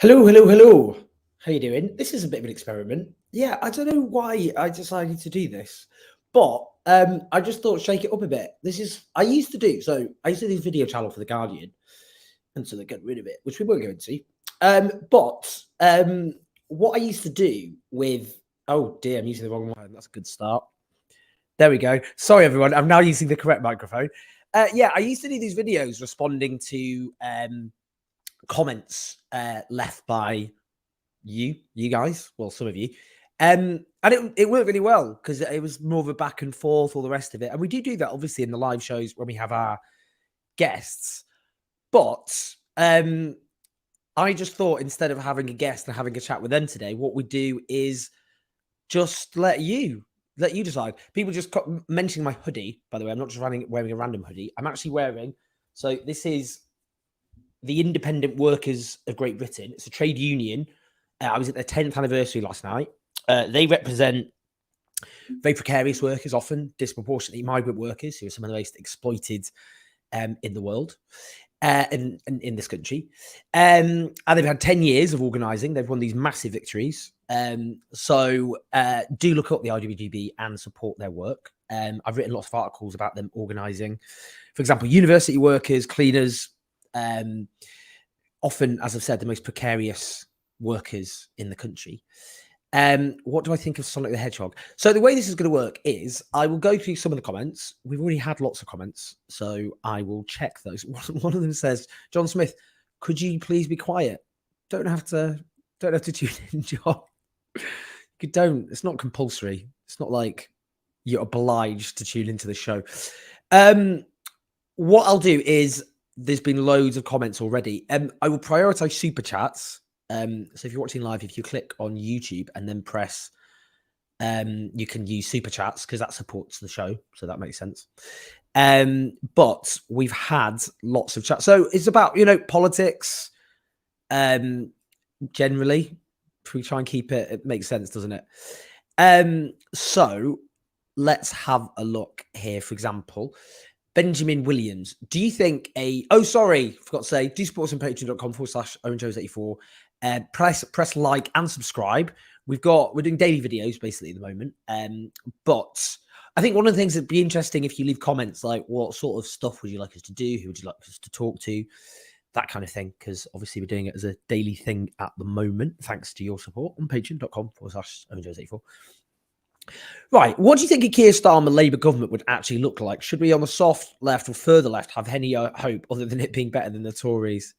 Hello, hello, hello. How you doing? This is a bit of an experiment. Yeah, I don't know why I decided to do this, but I just thought shake it up a bit. I used to do this video channel for the Guardian until they got rid of it, which we won't go into. But what I used to do with oh dear, I'm using the wrong one. That's a good start. There we go. Sorry, everyone. I'm now using the correct microphone. Yeah, I used to do these videos responding to comments left by you guys, well, some of you. And it worked really well because it was more of a back and forth, all the rest of it. And we do that obviously in the live shows when we have our guests. But I just thought instead of having a guest and having a chat with them today, what we do is just let you decide. People just mentioning my hoodie, by the way. I'm not just wearing a random hoodie. I'm actually wearing. So this is the Independent Workers of Great Britain. It's a trade union. I was at their 10th anniversary last night. They represent very precarious workers, often disproportionately migrant workers, who are some of the most exploited in the world and in this country. And they've had 10 years of organising. They've won these massive victories. So do look up the IWGB and support their work. I've written lots of articles about them organising, for example, university workers, cleaners, often, as I've said, the most precarious workers in the country. What do I think of Sonic the Hedgehog? So the way this is going to work is I will go through some of the comments. We've already had lots of comments, so I will check those. One of them says, John Smith, could you please be quiet? Don't have to tune in, John. You don't. It's not compulsory. It's not like you're obliged to tune into the show. What I'll do is there's been loads of comments already. I will prioritize super chats. So if you're watching live, if you click on YouTube and then press, you can use super chats because that supports the show. So that makes sense. But we've had lots of chats. So it's about, politics, generally. If we try and keep it makes sense, doesn't it? So let's have a look here. For example, Benjamin Williams, do you think forgot to say, do support us on patreon.com/OwenJones84. Press like and subscribe. We're doing daily videos basically at the moment. But I think one of the things that'd be interesting if you leave comments like what sort of stuff would you like us to do? Who would you like us to talk to? That kind of thing. Because obviously we're doing it as a daily thing at the moment, thanks to your support on patreon.com/OwenJones84. Right, what do you think a Keir Starmer Labour government would actually look like? Should we, on the soft left or further left, have any hope other than it being better than the Tories?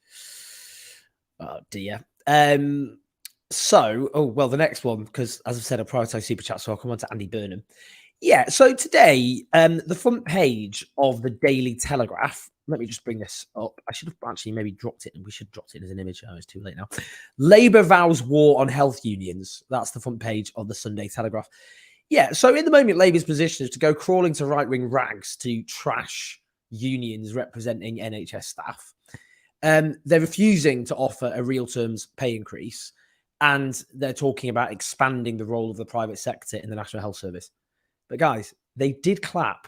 Oh dear. The next one, because as I've said, I prioritise super chat, so I'll come on to Andy Burnham. Yeah, so today, the front page of the Daily Telegraph. Let me just bring this up. I should have actually maybe dropped it, and we should have dropped it as an image. Oh, it's too late now. Labour vows war on health unions. That's the front page of the Sunday Telegraph. Yeah, so in the moment, Labour's position is to go crawling to right-wing rags to trash unions representing NHS staff. They're refusing to offer a real terms pay increase, and they're talking about expanding the role of the private sector in the National Health Service. But guys, they did clap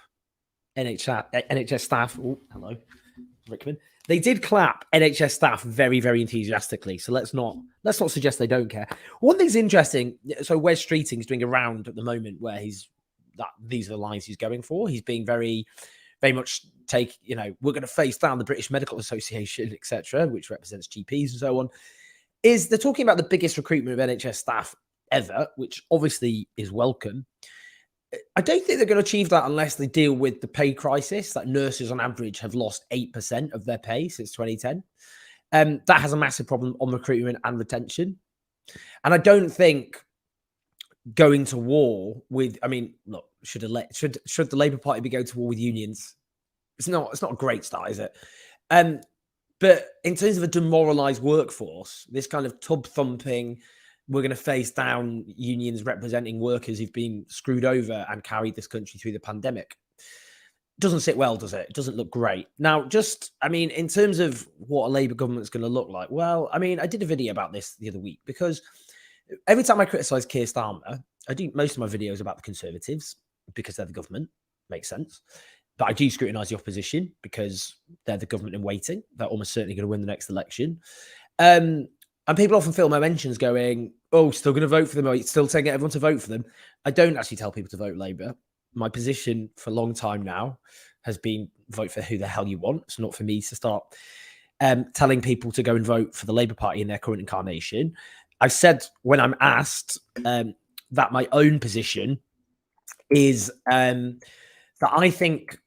NHS staff. Oh, hello, Rickman. They did clap NHS staff very, very enthusiastically. So let's not suggest they don't care. One thing's interesting. So Wes Streeting's doing a round at the moment where these are the lines he's going for. He's being very, very much we're going to face down the British Medical Association, etc., which represents GPs and so on. They're talking about the biggest recruitment of NHS staff ever, which obviously is welcome. I don't think they're going to achieve that unless they deal with the pay crisis. That nurses on average have lost 8% of their pay since 2010. That has a massive problem on recruitment and retention. And I don't think going to war with, look, should the Labour Party be going to war with unions? It's not a great start, is it? But in terms of a demoralised workforce, this kind of tub thumping, we're going to face down unions representing workers who've been screwed over and carried this country through the pandemic. Doesn't sit well, does it? It doesn't look great. Now, in terms of what a Labour government's going to look like, well, I did a video about this the other week because every time I criticise Keir Starmer, I do most of my videos about the Conservatives because they're the government. Makes sense. But I do scrutinise the opposition because they're the government in waiting. They're almost certainly going to win the next election. And people often feel my mentions going, oh, still going to vote for them, or still saying everyone to vote for them. I don't actually tell people to vote Labour. My position for a long time now has been vote for who the hell you want. It's not for me to start telling people to go and vote for the Labour Party in their current incarnation. I've said when I'm asked that my own position is that I think,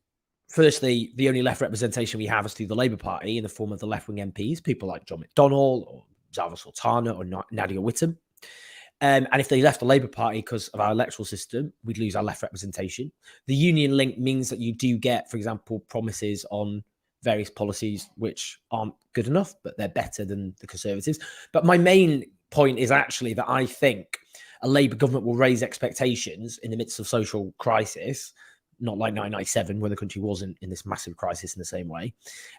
firstly, the only left representation we have is through the Labour Party in the form of the left-wing MPs, people like John McDonnell or Zava Sultana or Nadia Whittam. And if they left the Labour Party because of our electoral system, we'd lose our left representation. The union link means that you do get, for example, promises on various policies which aren't good enough, but they're better than the Conservatives. But my main point is actually that I think a Labour government will raise expectations in the midst of social crisis, not like 1997, where the country wasn't in this massive crisis in the same way.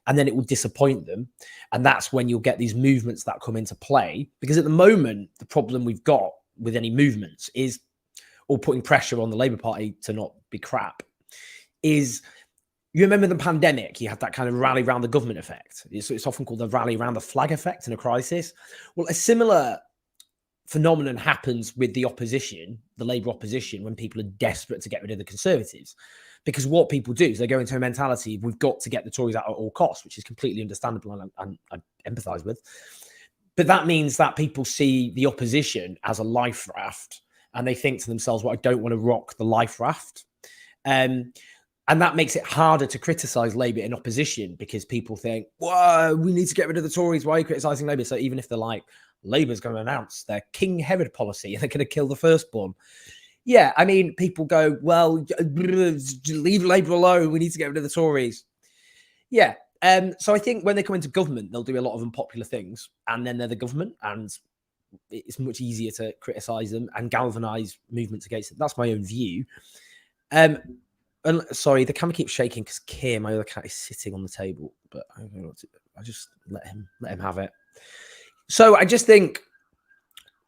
And then it will disappoint them. And that's when you'll get these movements that come into play. Because at the moment, the problem we've got with any movements is, or putting pressure on the Labour Party to not be crap, is, you remember the pandemic, you had that kind of rally around the government effect. It's often called the rally around the flag effect in a crisis. Well, a similar phenomenon happens with the opposition, the Labour opposition, when people are desperate to get rid of the Conservatives. Because what people do is they go into a mentality, we've got to get the Tories out at all costs, which is completely understandable and I empathise with. But that means that people see the opposition as a life raft and they think to themselves, well, I don't want to rock the life raft. And that makes it harder to criticise Labour in opposition because people think, whoa, we need to get rid of the Tories. Why are you criticising Labour? So even if they're like, Labour's going to announce their King Herod policy and they're going to kill the firstborn. Yeah, I mean, people go, well, leave Labour alone. We need to get rid of the Tories. Yeah. So I think when they come into government, they'll do a lot of unpopular things. And then they're the government. And it's much easier to criticise them and galvanise movements against it. That's my own view. And sorry, the camera keeps shaking because Keir, my other cat, is sitting on the table. But I don't know what to do. I just let him have it. So I just think,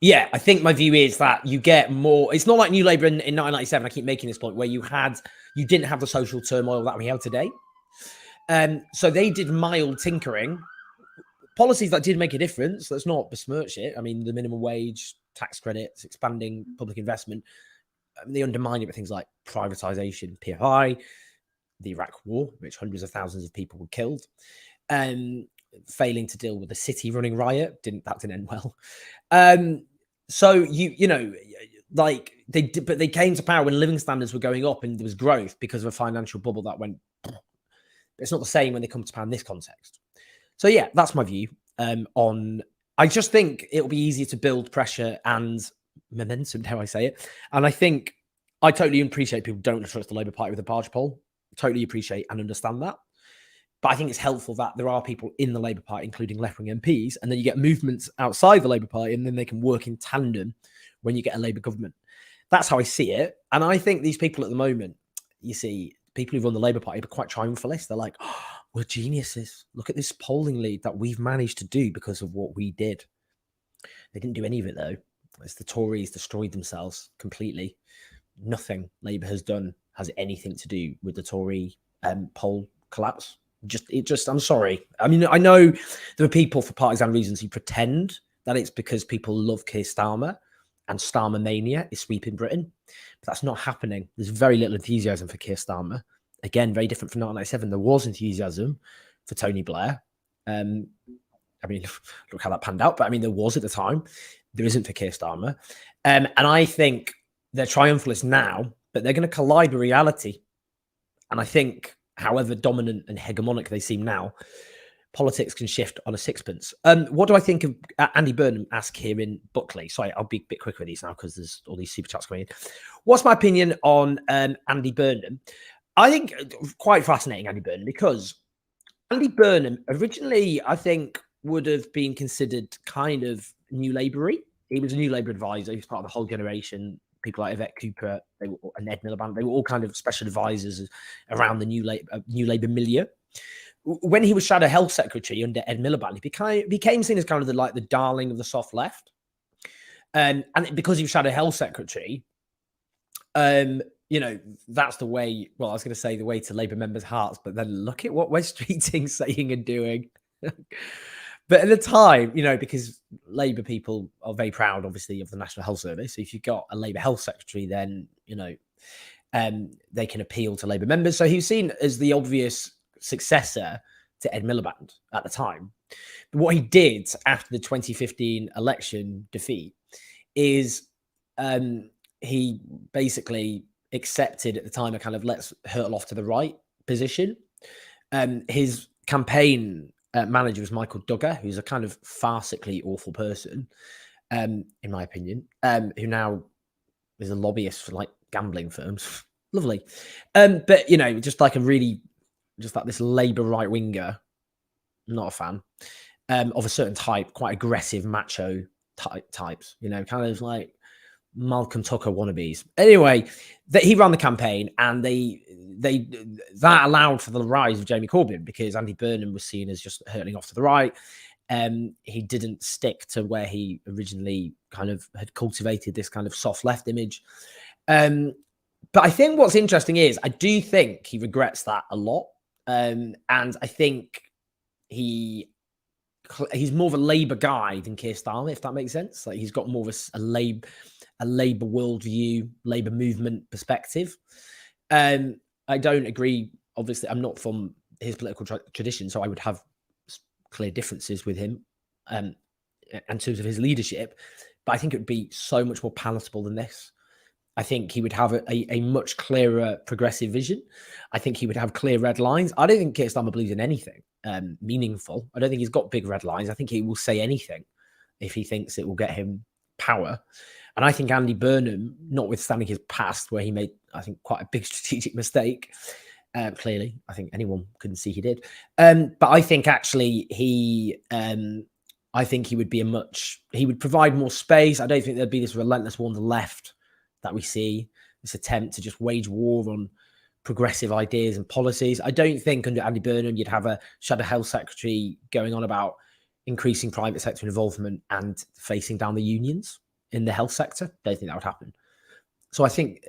yeah, I think my view is that you get more. It's not like New Labour in 1997. I keep making this point where you didn't have the social turmoil that we have today. So they did mild tinkering, policies that did make a difference. Let's not besmirch it. I mean, the minimum wage, tax credits, expanding public investment. They undermined it with things like privatisation, PFI, the Iraq War, which hundreds of thousands of people were killed. Failing to deal with the city running riot that didn't end well. So you know, like they came to power when living standards were going up and there was growth because of a financial bubble that went. It's not the same when they come to power in this context. So yeah, that's my view on. I just think it'll be easier to build pressure and momentum, dare I say it. And I think I totally appreciate people don't trust the Labour Party with a barge pole. Totally appreciate and understand that. But I think it's helpful that there are people in the Labour Party, including left-wing MPs, and then you get movements outside the Labour Party, and then they can work in tandem when you get a Labour government. That's how I see it. And I think these people at the moment, you see, people who run the Labour Party are quite triumphalist. They're like, oh, we're geniuses. Look at this polling lead that we've managed to do because of what we did. They didn't do any of it, though. It's the Tories destroyed themselves completely. Nothing Labour has done has anything to do with the Tory poll collapse. I'm sorry. I mean, I know there are people for partisan reasons who pretend that it's because people love Keir Starmer and Starmer mania is sweeping Britain. But that's not happening. There's very little enthusiasm for Keir Starmer. Again, very different from 1997. There was enthusiasm for Tony Blair. I mean, look how that panned out. But I mean, there was at the time. There isn't for Keir Starmer. And I think they're triumphalists now, but they're going to collide with reality. And I think, however dominant and hegemonic they seem now, politics can shift on a sixpence. What do I think of Andy Burnham asked here in Buckley? Sorry, I'll be a bit quick with these now because there's all these super chats coming in. What's my opinion on Andy Burnham? I think quite fascinating, Andy Burnham, because Andy Burnham originally, I think, would have been considered kind of New Labour-y. He was a New Labour advisor. He was part of the whole generation. People like Yvette Cooper and Ed Miliband, they were all kind of special advisors around the New Labour milieu. When he was Shadow Health Secretary under Ed Miliband, he became seen as kind of the darling of the soft left. And because he was Shadow Health Secretary, you know, that's the way, well, I was going to say the way to Labour members' hearts, but then look at what Wes Streeting's saying and doing. But at the time, because Labour people are very proud, obviously, of the National Health Service. So if you've got a Labour Health Secretary, then, they can appeal to Labour members. So he was seen as the obvious successor to Ed Miliband at the time. But what he did after the 2015 election defeat is he basically accepted at the time a kind of let's hurtle off to the right position. His campaign manager was Michael Duggar, who's a kind of farcically awful person, in my opinion, who now is a lobbyist for like gambling firms. Lovely. But just like this Labour right winger, not a fan, of a certain type, quite aggressive macho types, kind of like Malcolm Tucker wannabes. Anyway, he ran the campaign, and that allowed for the rise of Jeremy Corbyn, because Andy Burnham was seen as just hurtling off to the right. He didn't stick to where he originally kind of had cultivated this kind of soft left image. But I think what's interesting is I do think he regrets that a lot. And I think he's more of a Labour guy than Keir Starmer, if that makes sense. Like, he's got more of a Labour worldview, Labour movement perspective. I don't agree. Obviously, I'm not from his political tradition, so I would have clear differences with him in terms of his leadership. But I think it would be so much more palatable than this. I think he would have a much clearer progressive vision. I think he would have clear red lines. I don't think Keir Starmer believes in anything meaningful. I don't think he's got big red lines. I think he will say anything if he thinks it will get him power. And I think Andy Burnham, notwithstanding his past, where he made, I think, quite a big strategic mistake, clearly, I think anyone couldn't see he did. But I think actually I think he would be he would provide more space. I don't think there'd be this relentless war on the left that we see, this attempt to just wage war on progressive ideas and policies. I don't think under Andy Burnham you'd have a shadow health secretary going on about increasing private sector involvement and facing down the unions in the health sector. I don't think that would happen. So I think,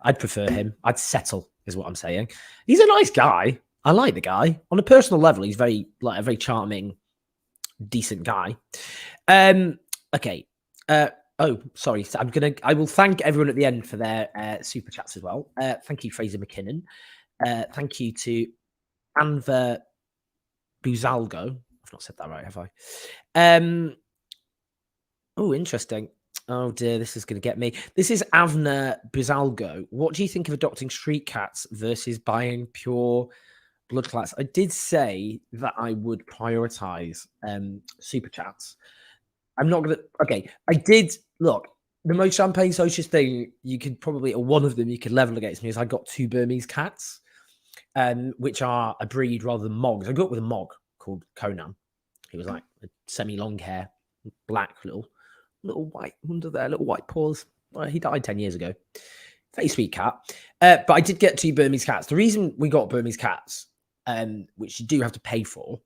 I'd prefer him. I'd settle, is what I'm saying. He's a nice guy. I like the guy. On a personal level, he's a very charming, decent guy. Okay. Oh, sorry. So I will thank everyone at the end for their super chats as well. Thank you, Fraser McKinnon. Thank you to Anver Buzalgo. I've not said that right, have I? Oh, interesting. Oh dear, this is going to get me. This is Avner Buzalgo. What do you think of adopting street cats versus buying pure blood cats? I did say that I would prioritize super chats. I'm not going to. Okay, I did. Look, the most champagne socialist thing you could probably, or one of them you could level against me, is I got 2 Burmese cats, which are a breed rather than mogs. I grew up with a mog called Conan. He was like a semi-long hair, black, little white under there, little white paws. He died 10 years ago. Very sweet cat. But I did get 2 Burmese cats. The reason we got Burmese cats, which you do have to pay for,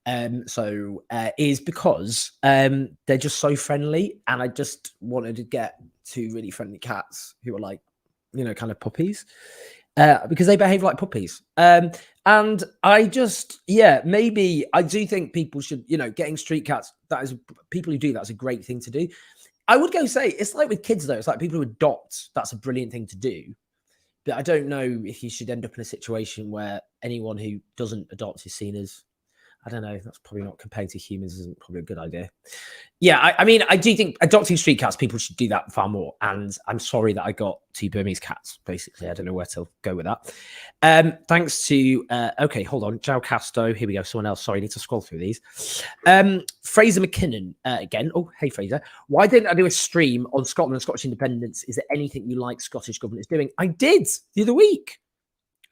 is because they're just so friendly, and I just wanted to get 2 really friendly cats who are like, kind of puppies, because they behave like puppies. And I just, maybe I do think people should, getting street cats, people who do that's a great thing to do. I would go say, it's like with kids though, it's like people who adopt, that's a brilliant thing to do. But I don't know if you should end up in a situation where anyone who doesn't adopt is seen as, I don't know, that's probably not, compared to humans isn't probably a good idea. Yeah, I mean, I do think adopting street cats, people should do that far more. And I'm sorry that I got 2 Burmese cats, basically. I don't know where to go with that. Thanks to, okay, hold on. Joe Casto. Here we go. Someone else. Sorry, I need to scroll through these. Fraser McKinnon again. Oh, hey, Fraser. Why didn't I do a stream on Scotland and Scottish independence? Is there anything you like Scottish government is doing? I did the other week.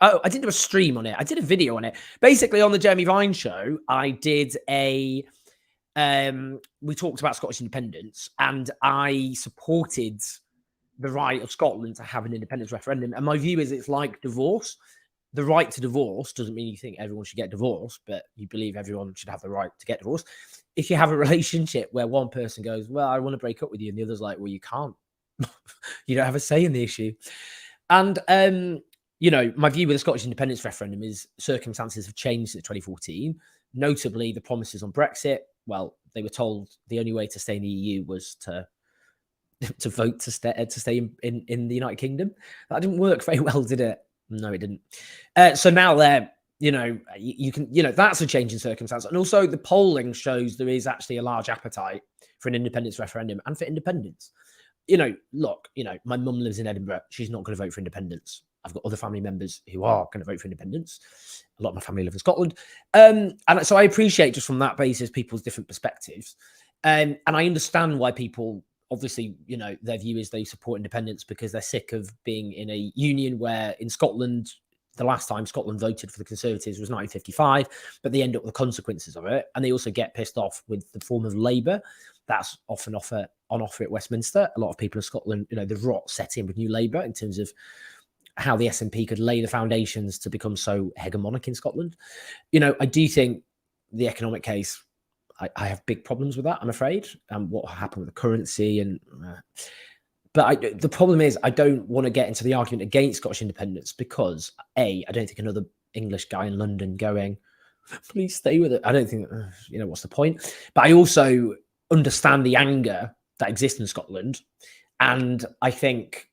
Oh, I didn't do a stream on it. I did a video on it. Basically, on the Jeremy Vine show, I did we talked about Scottish independence, and I supported the right of Scotland to have an independence referendum. And my view is it's like divorce. The right to divorce doesn't mean you think everyone should get divorced, but you believe everyone should have the right to get divorced. If you have a relationship where one person goes, well, I want to break up with you, and the other's like, well, you can't. You don't have a say in the issue. And my view with the Scottish independence referendum is circumstances have changed since 2014. notably the promises on Brexit. Well, they were told the only way to stay in the EU was to vote to stay in the United Kingdom. That didn't work very well, did it? No, it didn't. So now they're, you can, that's a change in circumstance. And also the polling shows there is actually a large appetite for an independence referendum and for independence. Look, my mum lives in Edinburgh. She's not going to vote for independence. I've got other family members who are going to vote for independence. A lot of my family live in Scotland. And so I appreciate just from that basis, people's different perspectives. And I understand why people, obviously, their view is they support independence because they're sick of being in a union where in Scotland, the last time Scotland voted for the Conservatives was 1955, but they end up with the consequences of it. And they also get pissed off with the form of Labour that's often on offer at Westminster. A lot of people in Scotland, the rot set in with New Labour in terms of how the SNP could lay the foundations to become so hegemonic in Scotland. I do think the economic case, I have big problems with that, I'm afraid, and what happened with the currency. But the problem is I don't want to get into the argument against Scottish independence because, I don't think another English guy in London going, please stay with it. I don't think, what's the point? But I also understand the anger that exists in Scotland. And I think,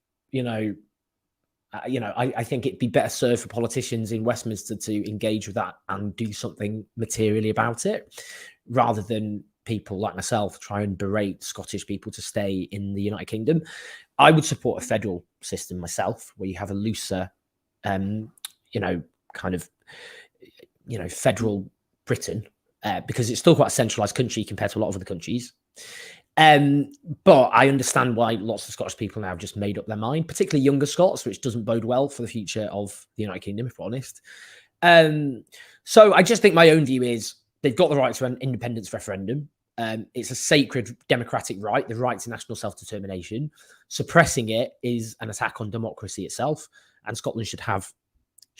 I think it'd be better served for politicians in Westminster to engage with that and do something materially about it, rather than people like myself try and berate Scottish people to stay in the United Kingdom. I would support a federal system myself, where you have a looser, federal Britain, because it's still quite a centralised country compared to a lot of other countries. But I understand why lots of Scottish people now have just made up their mind, particularly younger Scots, which doesn't bode well for the future of the United Kingdom, if we're honest. So I just think my own view is they've got the right to an independence referendum. It's a sacred democratic right, the right to national self-determination. Suppressing it is an attack on democracy itself, and Scotland should have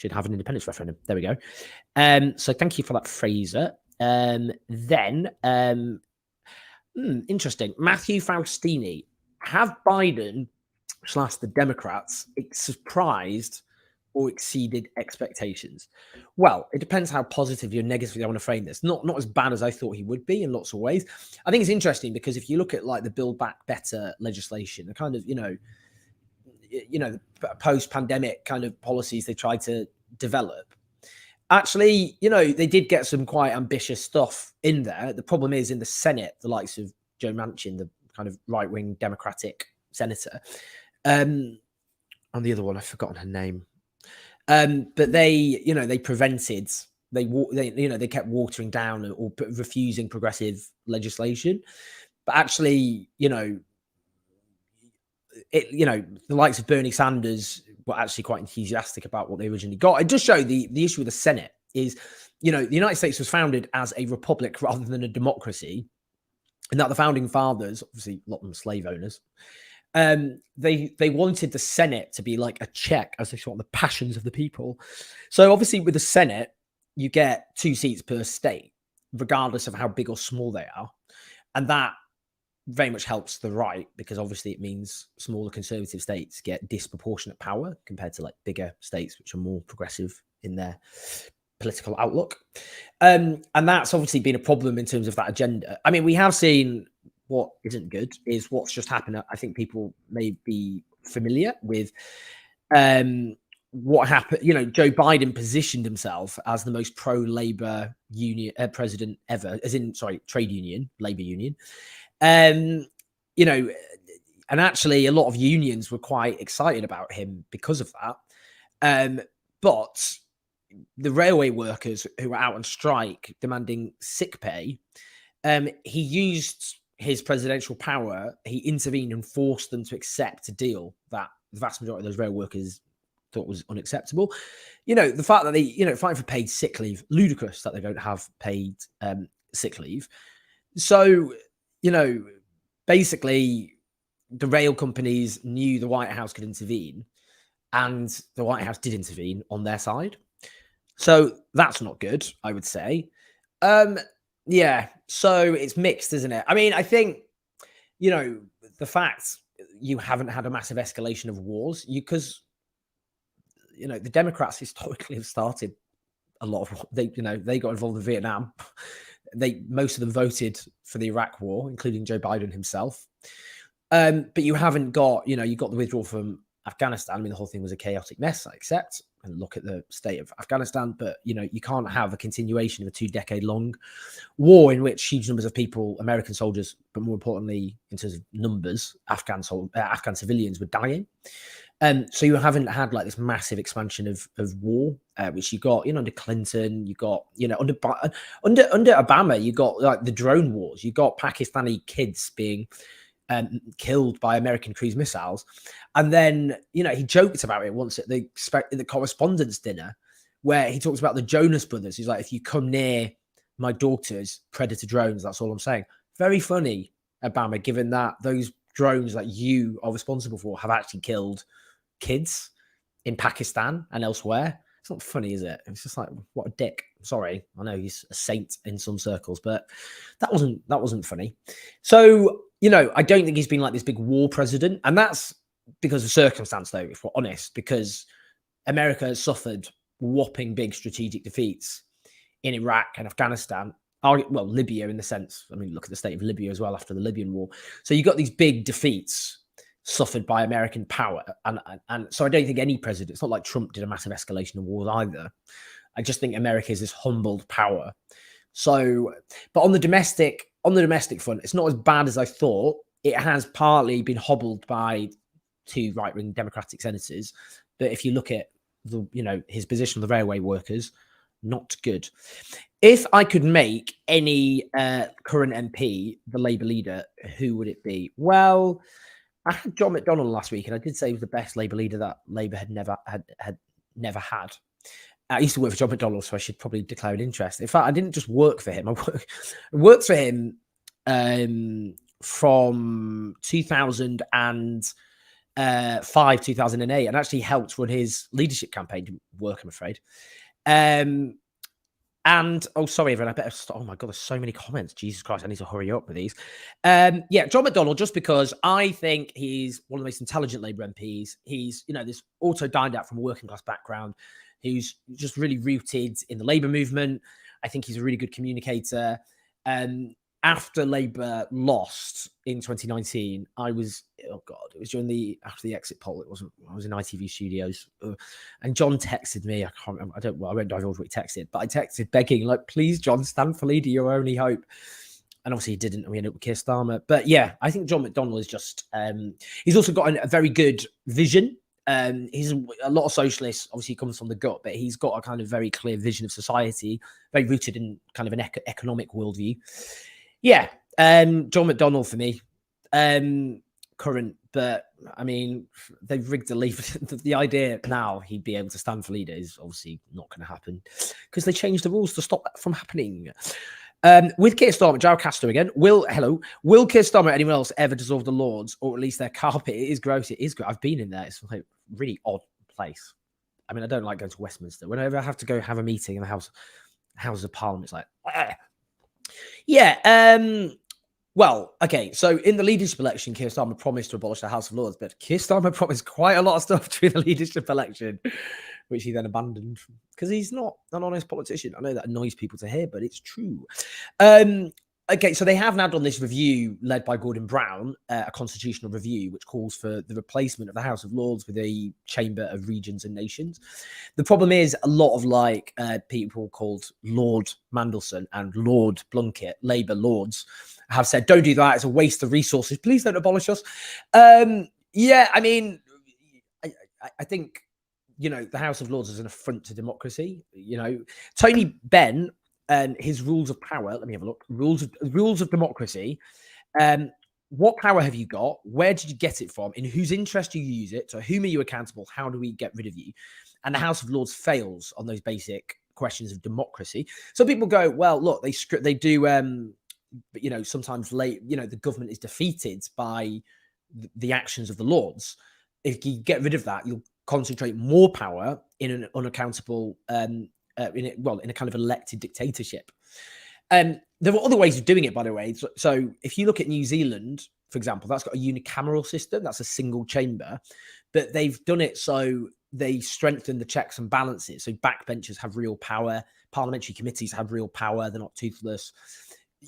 an independence referendum. There we go. So thank you for that, Fraser. Interesting. Matthew Faustini. Have Biden / the Democrats surprised or exceeded expectations? Well, it depends how positively or negatively I want to frame this. Not as bad as I thought he would be in lots of ways. I think it's interesting because if you look at like the Build Back Better legislation, the kind of, the post-pandemic kind of policies they tried to develop, actually, they did get some quite ambitious stuff in there. The problem is in the Senate, the likes of Joe Manchin, the kind of right-wing Democratic senator, and the other one, I've forgotten her name. But they prevented, they kept watering down or refusing progressive legislation. But actually, the likes of Bernie Sanders were actually quite enthusiastic about what they originally got. It does show the issue with the Senate is, the United States was founded as a republic rather than a democracy, and that the founding fathers, obviously a lot of them slave owners, they wanted the Senate to be like a check, as they saw, on the passions of the people. So obviously with the Senate, you get 2 seats per state, regardless of how big or small they are. And that very much helps the right, because obviously it means smaller conservative states get disproportionate power compared to like bigger states, which are more progressive in their political outlook. And that's obviously been a problem in terms of that agenda. I mean, we have seen what isn't good is what's just happened. I think people may be familiar with what happened. Joe Biden positioned himself as the most pro-Labor union president ever, trade union, Labor union. And actually a lot of unions were quite excited about him because of that. But the railway workers who were out on strike demanding sick pay, he used his presidential power. He intervened and forced them to accept a deal that the vast majority of those rail workers thought was unacceptable. The fact that they, fighting for paid sick leave, ludicrous that they don't have paid sick leave. So, basically the rail companies knew the White House could intervene, and the White House did intervene on their side. So that's not good, I would say. Yeah, so it's mixed, isn't it? I mean, I think, the fact you haven't had a massive escalation of wars, because, the Democrats historically have started a lot of they got involved in Vietnam. Most of them voted for the Iraq War, including Joe Biden himself. But you haven't got, you got the withdrawal from Afghanistan. I mean, the whole thing was a chaotic mess, I accept, and look at the state of Afghanistan. But, you can't have a continuation of a 2-decade-long war in which huge numbers of people, American soldiers, but more importantly, in terms of numbers, Afghan civilians were dying. So you haven't had like this massive expansion of war, which you got, under Clinton, you got, under Obama, you got like the drone wars, you got Pakistani kids being killed by American cruise missiles. And then, he joked about it once at the correspondence dinner, where he talks about the Jonas brothers. He's like, if you come near my daughter's predator drones, that's all I'm saying. Very funny, Obama, given that those drones that you are responsible for have actually killed kids in Pakistan and elsewhere. It's not funny, is it? It's just like, what a dick. Sorry, I know he's a saint in some circles, but that wasn't funny. So, I don't think he's been like this big war president, and that's because of circumstance, though, if we're honest, because America has suffered whopping big strategic defeats in Iraq and Afghanistan. Well, Libya in the sense, I mean, look at the state of Libya as well after the Libyan war. So you got these big defeats suffered by American power. And so I don't think any president, it's not like Trump did a massive escalation of wars either. I just think America is this humbled power. So, but on the domestic front, it's not as bad as I thought. It has partly been hobbled by 2 right-wing Democratic senators. But if you look at his position on the railway workers, not good. If I could make any current MP the Labour leader, who would it be? Well, I had John McDonnell last week, and I did say he was the best Labour leader that Labour had never had. I used to work for John McDonnell, so I should probably declare an interest. In fact, I didn't just work for him. I worked for him from 2005, 2008, and actually helped run his leadership campaign. Didn't work, I'm afraid. And sorry, everyone, I better stop. Oh my God, there's so many comments. Jesus Christ, I need to hurry up with these. Yeah, John McDonnell, just because I think he's one of the most intelligent Labour MPs. He's, this autodidact from a working class background, who's just really rooted in the Labour movement. I think he's a really good communicator. After Labour lost in 2019, it was after the exit poll. I was in ITV studios, and John texted me. I won't divulge what he texted, but I texted begging, like, please, John, stand for leader, your only hope. And obviously he didn't, and we ended up with Keir Starmer. But yeah, I think John McDonnell is just, he's also got a very good vision. He's a lot of socialists, obviously he comes from the gut, but he's got a kind of very clear vision of society, very rooted in kind of an economic worldview. Yeah, John McDonnell for me, current, but I mean, they've rigged the leave. The idea now he'd be able to stand for leader is obviously not going to happen because they changed the rules to stop that from happening. With Keir Starmer, Joe Castro again. Will Keir Starmer or anyone else ever dissolve the Lords, or at least their carpet? It is gross. It is gross. I've been in there. It's like a really odd place. I mean, I don't like going to Westminster. Whenever I have to go have a meeting in the House of Parliament, it's like, yeah. Well, okay. So in the leadership election, Keir Starmer promised to abolish the House of Lords, but Keir Starmer promised quite a lot of stuff during the leadership election, which he then abandoned because he's not an honest politician. I know that annoys people to hear, but it's true. Okay, so they have now done this review led by Gordon Brown, a constitutional review, which calls for the replacement of the House of Lords with a chamber of regions and nations. The problem is a lot of people called Lord Mandelson and Lord Blunkett, Labour Lords, have said, don't do that. It's a waste of resources. Please don't abolish us. Yeah, I mean, I think, the House of Lords is an affront to democracy. Tony Benn, his rules of power, let me have a look. Rules of democracy. What power have you got? Where did you get it from? In whose interest do you use it? To whom are you accountable? How do we get rid of you? And the House of Lords fails on those basic questions of democracy. So people go, well, look, they do, sometimes the government is defeated by the actions of the Lords. If you get rid of that, you'll concentrate more power in an unaccountable, in a kind of elected dictatorship. There are other ways of doing it, by the way. So if you look at New Zealand, for example, that's got a unicameral system. That's a single chamber, but they've done it so they strengthen the checks and balances. So backbenchers have real power. Parliamentary committees have real power. They're not toothless.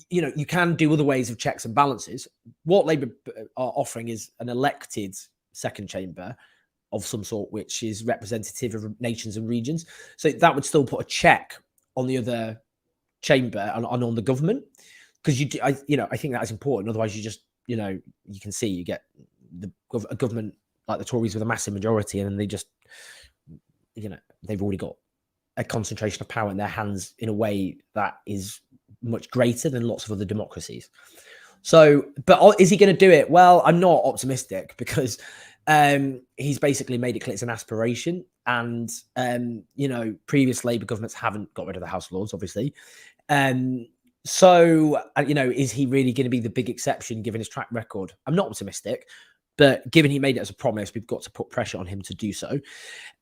You know, you can do other ways of checks and balances. What Labour are offering is an elected second chamber of some sort, which is representative of nations and regions. So that would still put a check on the other chamber and on the government, because I think that is important. Otherwise, you just, you can see you get a government like the Tories with a massive majority, and then they just, they've already got a concentration of power in their hands in a way that is much greater than lots of other democracies. So, but is he going to do it? Well, I'm not optimistic, because he's basically made it clear it's an aspiration. And, previous Labour governments haven't got rid of the House of Lords, obviously. So, is he really going to be the big exception given his track record? I'm not optimistic, but given he made it as a promise, we've got to put pressure on him to do so.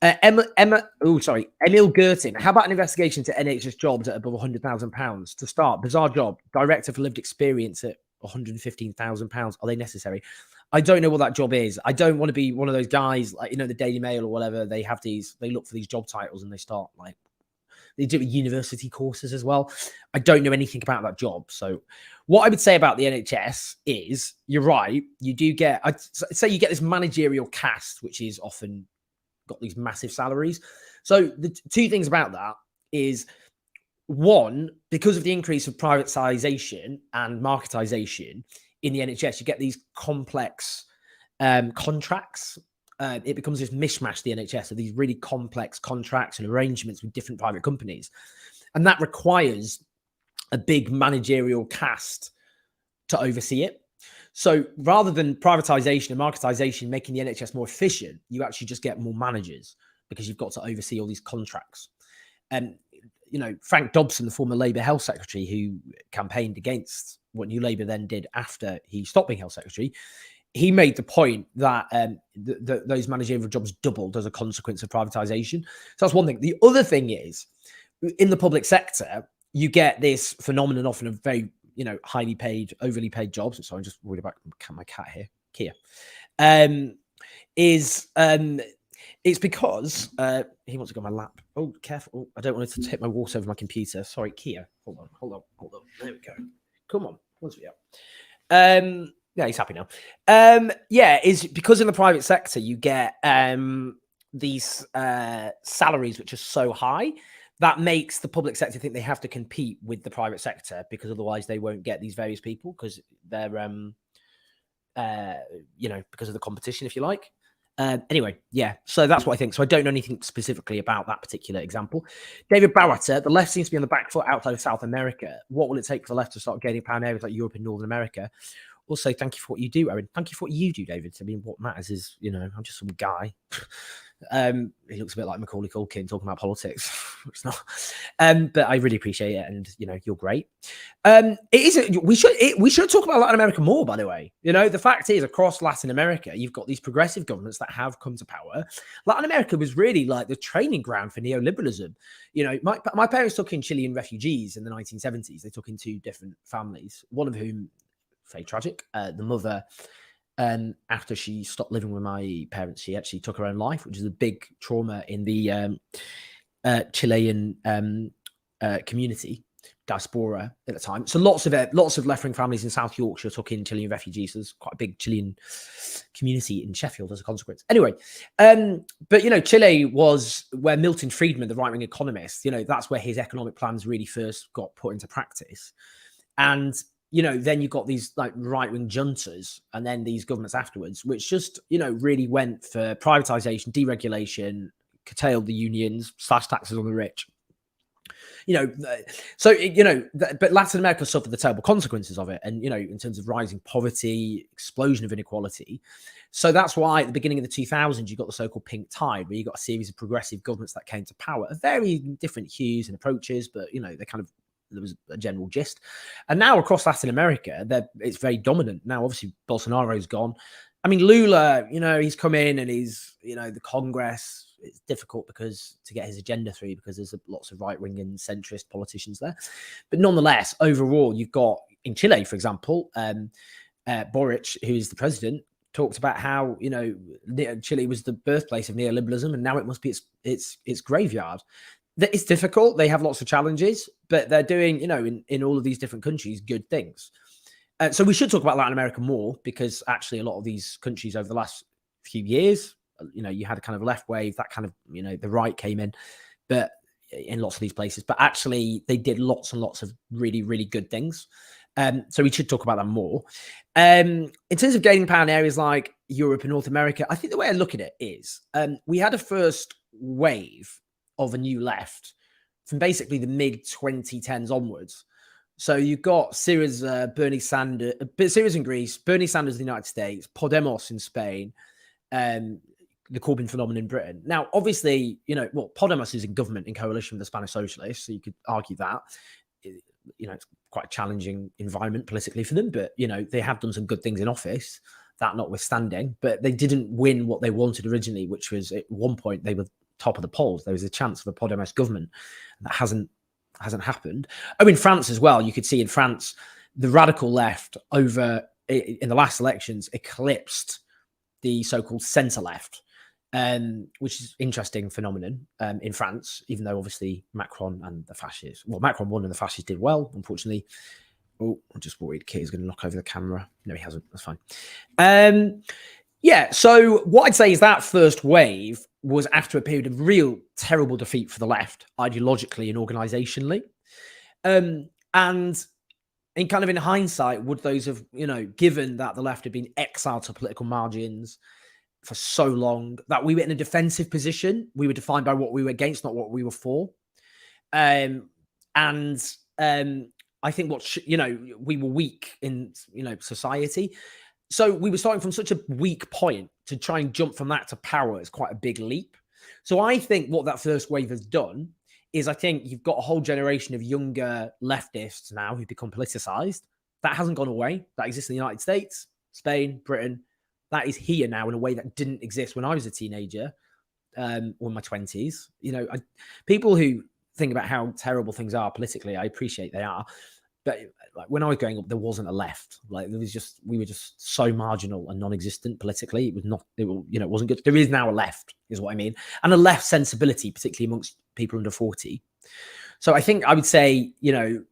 Emil Gertin. How about an investigation to NHS jobs at above £100,000? To start, bizarre job. Director for lived experience at £115,000. Are they necessary? I don't know what that job is. I don't want to be one of those guys like, the Daily Mail or whatever. They look for these job titles and they start like, they do university courses as well. I don't know anything about that job. So what I would say about the NHS is, you're right. You do get, I'd say you get this managerial caste, which is often got these massive salaries. So the two things about that is, one, because of the increase of privatization and marketization in the NHS, you get these complex contracts. It becomes this mishmash, the NHS, of these really complex contracts and arrangements with different private companies. And that requires a big managerial caste to oversee it. So rather than privatization and marketization making the NHS more efficient, you actually just get more managers, because you've got to oversee all these contracts. And, Frank Dobson, the former Labour Health Secretary, who campaigned against what New Labour then did after he stopped being Health Secretary, he made the point that those managerial jobs doubled as a consequence of privatization. So that's one thing. The other thing is, in the public sector, you get this phenomenon often of very, highly paid, overly paid jobs. So I'm just worried about my cat here, Kia. It's because he wants to go on my lap. Oh, careful. Oh, I don't want it to tip my water over my computer. Sorry, Kia. Hold on. There we go. Come on. Once we up. Yeah, he's happy now. Is because in the private sector, you get these salaries which are so high that makes the public sector think they have to compete with the private sector, because otherwise they won't get these various people, because they're, because of the competition, if you like. Anyway, yeah, so that's what I think. So I don't know anything specifically about that particular example. David Bowater, the left seems to be on the back foot outside of South America. What will it take for the left to start gaining power in areas like Europe and Northern America? Also, thank you for what you do, Owen. Thank you for what you do, David. I mean, what matters is, I'm just some guy. He looks a bit like Macaulay Culkin talking about politics. It's not, but I really appreciate it, and you're great. It is. We should talk about Latin America more. By the way, the fact is, across Latin America, you've got these progressive governments that have come to power. Latin America was really like the training ground for neoliberalism. My parents took in Chilean refugees in the 1970s. They took in two different families, one of whom, very tragic. The mother, after she stopped living with my parents, she actually took her own life, which is a big trauma in the Chilean community, diaspora at the time. So lots of left-wing families in South Yorkshire took in Chilean refugees. So there's quite a big Chilean community in Sheffield as a consequence. Anyway, but Chile was where Milton Friedman, the right-wing economist, that's where his economic plans really first got put into practice. And then you got these like right-wing juntas, and then these governments afterwards, which just, really went for privatization, deregulation, curtailed the unions, slashed taxes on the rich. But Latin America suffered the terrible consequences of it. And, in terms of rising poverty, explosion of inequality. So that's why at the beginning of the 2000s, you got the so-called pink tide, where you got a series of progressive governments that came to power of very different hues and approaches, but, there was a general gist. And now across Latin America, it's very dominant. Now, obviously, Bolsonaro's gone. I mean, Lula, he's come in, and he's, the Congress, it's difficult to get his agenda through, because there's lots of right-wing and centrist politicians there. But nonetheless, overall, you've got, in Chile, for example, Boric, who is the president, talked about how, you know, Chile was the birthplace of neoliberalism, and now it must be its graveyard. That it's difficult. They have lots of challenges, but they're doing, you know, in all of these different countries, good things. So we should talk about Latin America more, because actually a lot of these countries over the last few years, you know, you had a kind of left wave, that kind of, you know, the right came in, but in lots of these places, but actually they did lots and lots of really, really good things. So we should talk about that more. In terms of gaining power in areas like Europe and North America, I think the way I look at it is we had a first wave of a new left from basically the mid 2010s onwards. So you've got Syriza, Bernie Sanders, Syriza in Greece, Bernie Sanders in the United States, Podemos in Spain, the Corbyn phenomenon in Britain. Now, obviously, you know, well, Podemos is in government in coalition with the Spanish Socialists, so you could argue that. You know, it's quite a challenging environment politically for them, but, you know, they have done some good things in office, that notwithstanding, but they didn't win what they wanted originally, which was at one point they were top of the polls. There was a chance of a Podemos government. That hasn't happened. Oh, in France as well, you could see in France, the radical left over in the last elections eclipsed the so-called centre left, which is interesting phenomenon in France, even though obviously Macron and the fascists, well, Macron won and the fascists did well, unfortunately. Oh, I'm just worried Kit is going to knock over the camera. No, he hasn't. That's fine. Yeah, so what I'd say is that first wave was after a period of real terrible defeat for the left, ideologically and organisationally. And in kind of in hindsight, would those have, you know, given that the left had been exiled to political margins for so long, that we were in a defensive position, we were defined by what we were against, not what we were for. I think you know, we were weak in, you know, society. So we were starting from such a weak point to try and jump from that to power is quite a big leap. So I think what that first wave has done is I think you've got a whole generation of younger leftists now who've become politicized. That hasn't gone away. That exists in the United States, Spain, Britain. That is here now in a way that didn't exist when I was a teenager or in my 20s. You know, people who think about how terrible things are politically, I appreciate they are. But like when I was growing up, there wasn't a left. Like there was just, we were just so marginal and non-existent politically. It was not, you know, it wasn't good. There is now a left, is what I mean, and a left sensibility, particularly amongst people under 40. So I think I would say, you know,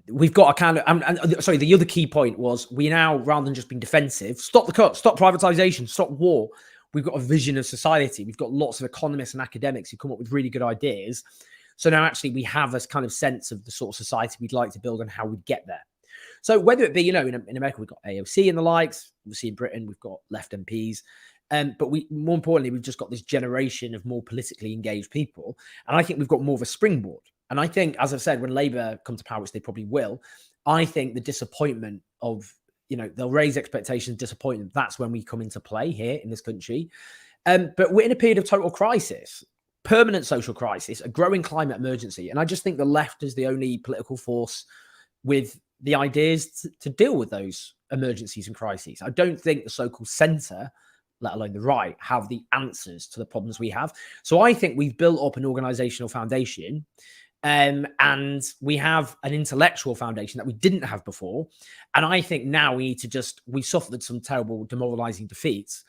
we've got a kind of, sorry, the other key point was we now, rather than just being defensive, stop the cut, stop privatization, stop war. We've got a vision of society. We've got lots of economists and academics who come up with really good ideas. So now actually we have this kind of sense of the sort of society we'd like to build and how we'd get there. So whether it be, you know, in America, we've got AOC and the likes, obviously in Britain, we've got left MPs. But more importantly, we've just got this generation of more politically engaged people. And I think we've got more of a springboard. And I think, as I've said, when Labour come to power, which they probably will, I think the disappointment of, you know, they'll raise expectations, disappointment. That's when we come into play here in this country. But we're in a period of total crisis. Permanent social crisis, a growing climate emergency. And I just think the left is the only political force with the ideas to deal with those emergencies and crises. I don't think the so-called centre, let alone the right, have the answers to the problems we have. So I think we've built up an organisational foundation and we have an intellectual foundation that we didn't have before. And I think now we need to we suffered some terrible demoralising defeats,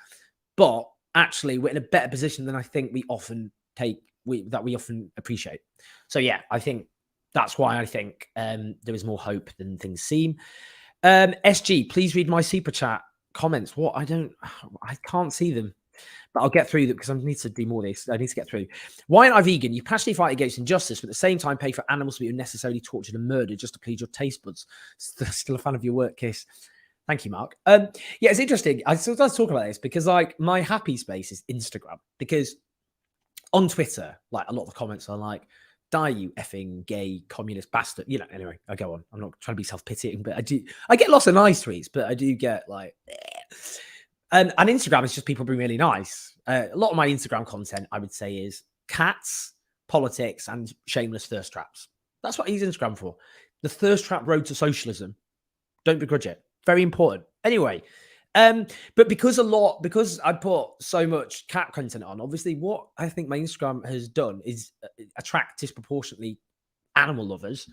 but actually we're in a better position than I think we often we often appreciate. So yeah, I think that's why I think there is more hope than things seem. SG, please read my super chat comments. What? I can't see them, but I'll get through them because I need to do more of this. I need to get through. Why aren't I vegan? You passionately fight against injustice, but at the same time pay for animals to be unnecessarily tortured and murdered just to please your taste buds. Still a fan of your work, Kiss. Thank you, Mark. Yeah, it's interesting. I sometimes talk about this because like my happy space is Instagram, because on Twitter, like a lot of the comments are like, die you effing gay communist bastard. You know, anyway, I go on. I'm not trying to be self-pitying, but I get lots of nice tweets, but I do get like, and Instagram is just people being really nice. A lot of my Instagram content, I would say, is cats, politics, and shameless thirst traps. That's what I use Instagram for. The thirst trap road to socialism. Don't begrudge it. Very important. Anyway, but because I put so much cat content on, obviously what I think my Instagram has done is attract disproportionately animal lovers.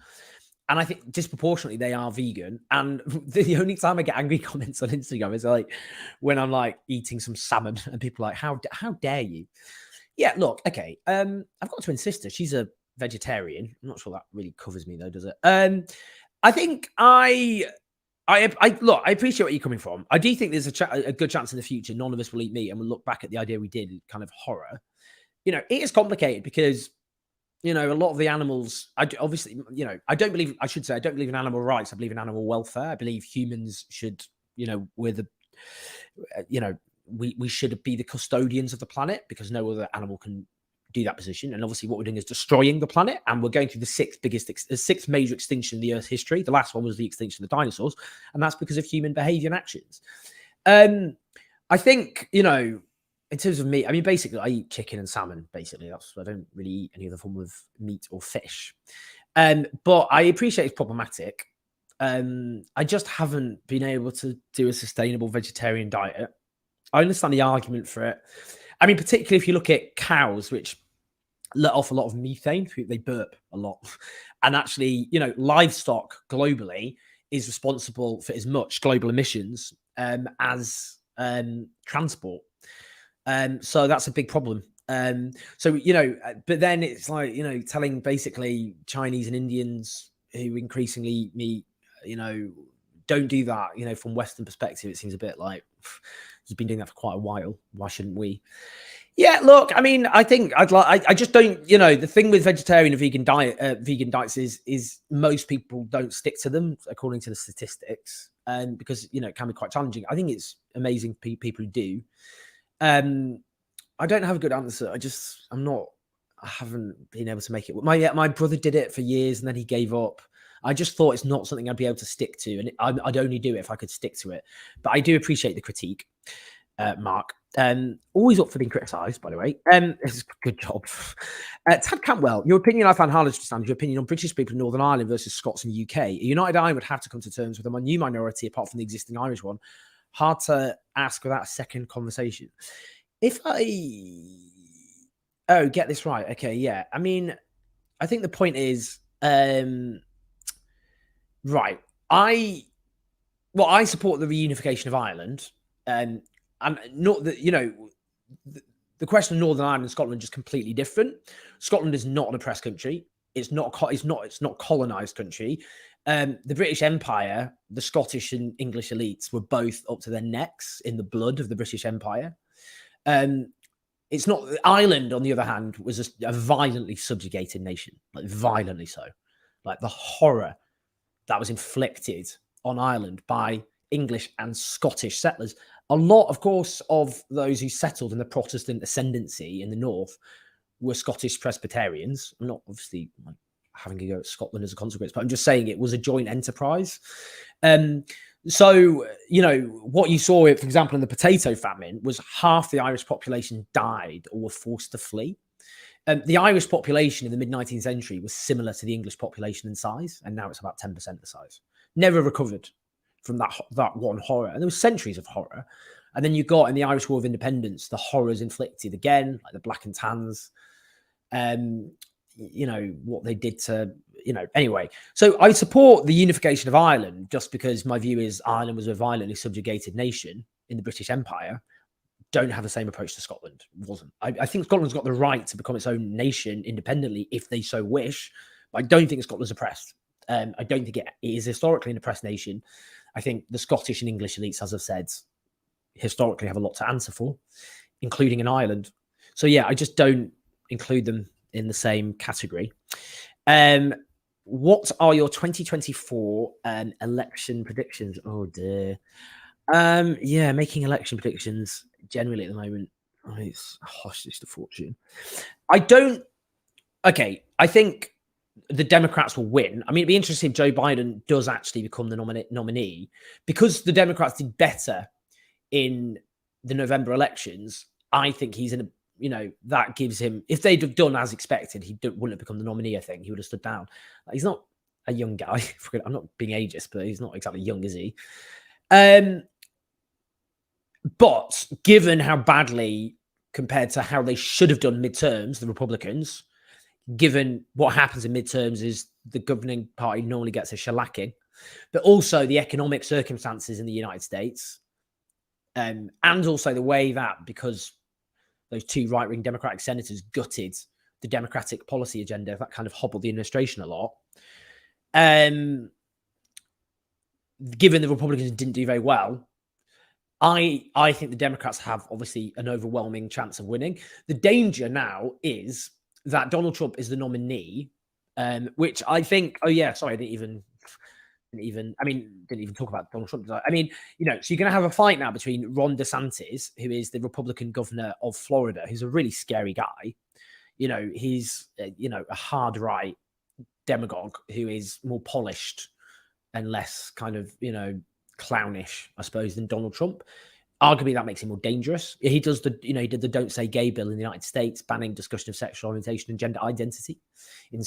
And I think disproportionately they are vegan. And the only time I get angry comments on Instagram is like when I'm like eating some salmon and people are like, how dare you? Yeah, look, okay. I've got a twin sister. She's a vegetarian. I'm not sure that really covers me though, does it? I think look, I appreciate where you're coming from. I do think there's a good chance in the future none of us will eat meat and we'll look back at the idea we did kind of horror. You know, it is complicated because, you know, a lot of the animals, obviously, you know, I don't believe in animal rights. I believe in animal welfare. I believe humans should, you know, we should be the custodians of the planet because no other animal can do that position. And obviously what we're doing is destroying the planet, and we're going through the sixth major extinction in the Earth's history. The last one was the extinction of the dinosaurs, and that's because of human behavior and actions. I think, you know, in terms of meat, I mean, basically, I eat chicken and salmon. Basically, I don't really eat any other form of meat or fish. But I appreciate it's problematic. I just haven't been able to do a sustainable vegetarian diet. I understand the argument for it. I mean, particularly if you look at cows, which let off a lot of methane, they burp a lot. And actually, you know, livestock globally is responsible for as much global emissions as transport. So that's a big problem. So, you know, but then it's like, you know, telling basically Chinese and Indians who increasingly eat meat, you know, don't do that, you know, from Western perspective, it seems a bit like you've been doing that for quite a while. Why shouldn't we? Yeah, look, I mean, I think I just don't, you know, the thing with vegetarian and vegan diets is most people don't stick to them according to the statistics, because, you know, it can be quite challenging. I think it's amazing people who do. I don't have a good answer. I haven't been able to make it. My brother did it for years and then he gave up. I just thought it's not something I'd be able to stick to, and I'd only do it if I could stick to it. But I do appreciate the critique, Mark. Always up for being criticised, by the way. It's a good job. Tad Campbell, your opinion I found hard to understand. Your opinion on British people in Northern Ireland versus Scots and UK. A united Ireland would have to come to terms with a new minority apart from the existing Irish one. Hard to ask without a second conversation. If get this right. Okay, yeah. I mean, I think the point is, right. I support the reunification of Ireland, and not that, you know, the question of Northern Ireland and Scotland is completely different. Scotland is not an oppressed country. It's not colonized country. The British Empire, the Scottish and English elites were both up to their necks in the blood of the British Empire. It's not Ireland, on the other hand, was a violently subjugated nation, like violently so. Like the horror that was inflicted on Ireland by English and Scottish settlers. A lot, of course, of those who settled in the Protestant ascendancy in the north were Scottish Presbyterians. I'm not obviously having a go at Scotland as a consequence, but I'm just saying it was a joint enterprise. So, you know, what you saw, for example, in the potato famine was half the Irish population died or were forced to flee. The Irish population in the mid-19th century was similar to the English population in size, and now it's about 10% the size. Never recovered from that one horror. And there was centuries of horror. And then you got in the Irish War of Independence, the horrors inflicted again, like the Black and Tans, you know, what they did to, you know, anyway. So I support the unification of Ireland just because my view is Ireland was a violently subjugated nation in the British Empire. Don't have the same approach to Scotland. Wasn't. I think Scotland's got the right to become its own nation independently if they so wish. But I don't think Scotland's oppressed. I don't think it is historically an oppressed nation. I think the Scottish and English elites, as I've said, historically have a lot to answer for, including in Ireland. So yeah, I just don't include them in the same category. What are your 2024 election predictions? Oh dear. Yeah, making election predictions generally at the moment, it's a hostage to fortune. I think the Democrats will win. I mean, it'd be interesting if Joe Biden does actually become the nominee, because the Democrats did better in the November elections. I think he's in a, you know, that gives him, if they'd have done as expected, he wouldn't have become the nominee. I think he would have stood down. He's not a young guy. I'm not being ageist, but he's not exactly young, is he? But given how badly, compared to how they should have done midterms, the Republicans, given what happens in midterms is the governing party normally gets a shellacking, but also the economic circumstances in the United States, and also the way that, because those two right-wing Democratic senators gutted the Democratic policy agenda, that kind of hobbled the administration a lot. Given the Republicans didn't do very well, I think the Democrats have obviously an overwhelming chance of winning. The danger now is that Donald Trump is the nominee, which I think. Oh yeah, sorry, I didn't even talk about Donald Trump. So you're going to have a fight now between Ron DeSantis, who is the Republican governor of Florida, who's a really scary guy. He's a hard right demagogue who is more polished and less kind of clownish, I suppose, than Donald Trump. Arguably, that makes him more dangerous. He does he did the "Don't Say Gay" bill in the United States, banning discussion of sexual orientation and gender identity in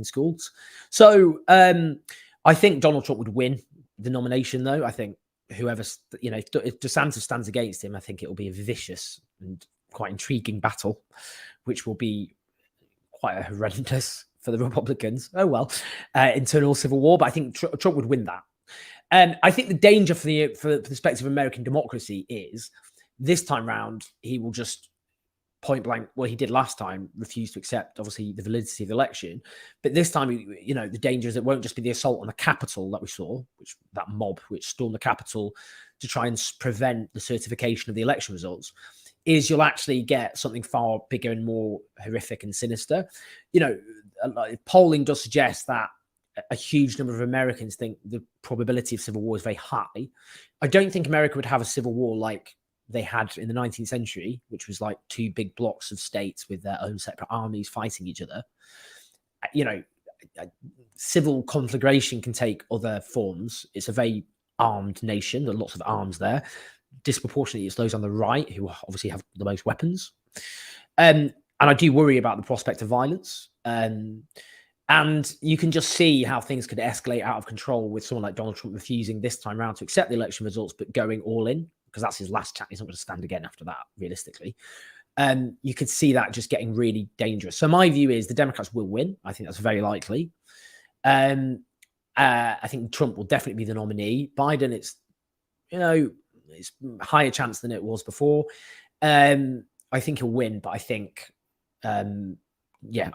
schools. So I think Donald Trump would win the nomination, though. I think whoever if DeSantis stands against him, I think it will be a vicious and quite intriguing battle, which will be quite horrendous for the Republicans. Oh well, internal civil war. But I think Trump would win that. I think the danger for the perspective of American democracy is this time round he will just point blank, well, he did last time, refuse to accept obviously the validity of the election. But this time, the danger is it won't just be the assault on the Capitol that we saw, that mob which stormed the Capitol to try and prevent the certification of the election results. Is you'll actually get something far bigger and more horrific and sinister. Polling does suggest that a huge number of Americans think the probability of civil war is very high. I don't think America would have a civil war like they had in the 19th century, which was like two big blocks of states with their own separate armies fighting each other. Civil conflagration can take other forms. It's a very armed nation. There are lots of arms there. Disproportionately, it's those on the right who obviously have the most weapons. And I do worry about the prospect of violence. And you can just see how things could escalate out of control with someone like Donald Trump refusing this time around to accept the election results, but going all in, because that's his last chance. He's not going to stand again after that, realistically. You could see that just getting really dangerous. So my view is the Democrats will win. I think that's very likely. I think Trump will definitely be the nominee. Biden, it's a higher chance than it was before. I think he'll win, but I think, as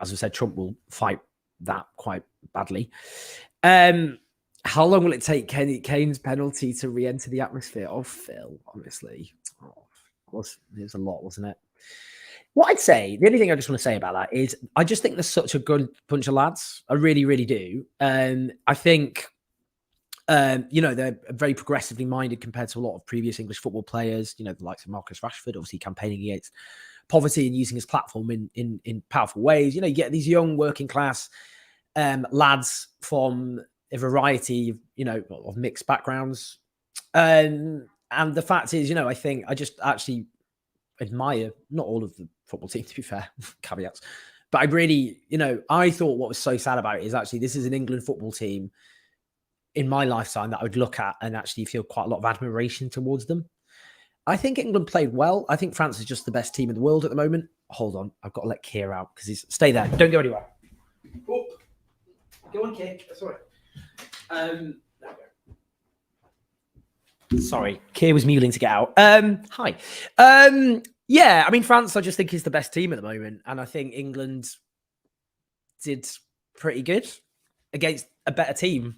I said, Trump will fight that quite badly. How long will it take Kane's penalty to re-enter the atmosphere? Oh, Phil, honestly. It was a lot, wasn't it? What I'd say, the only thing I just want to say about that is I just think they're such a good bunch of lads. I really, really do. I think, they're very progressively minded compared to a lot of previous English football players, the likes of Marcus Rashford, obviously campaigning against poverty and using his platform in powerful ways. You get these young working class lads from a variety of mixed backgrounds. And the fact is, I think I just actually admire, not all of the football team, to be fair, caveats, but I really, I thought what was so sad about it is actually this is an England football team in my lifetime that I would look at and actually feel quite a lot of admiration towards them. I think England played well. I think France is just the best team in the world at the moment. Hold on. I've got to let Keir out because he's... Stay there. Don't go anywhere. Oh. Go on, Keir. That's all right. Sorry. Keir was mewling to get out. Hi. France, I just think is the best team at the moment. And I think England did pretty good against a better team.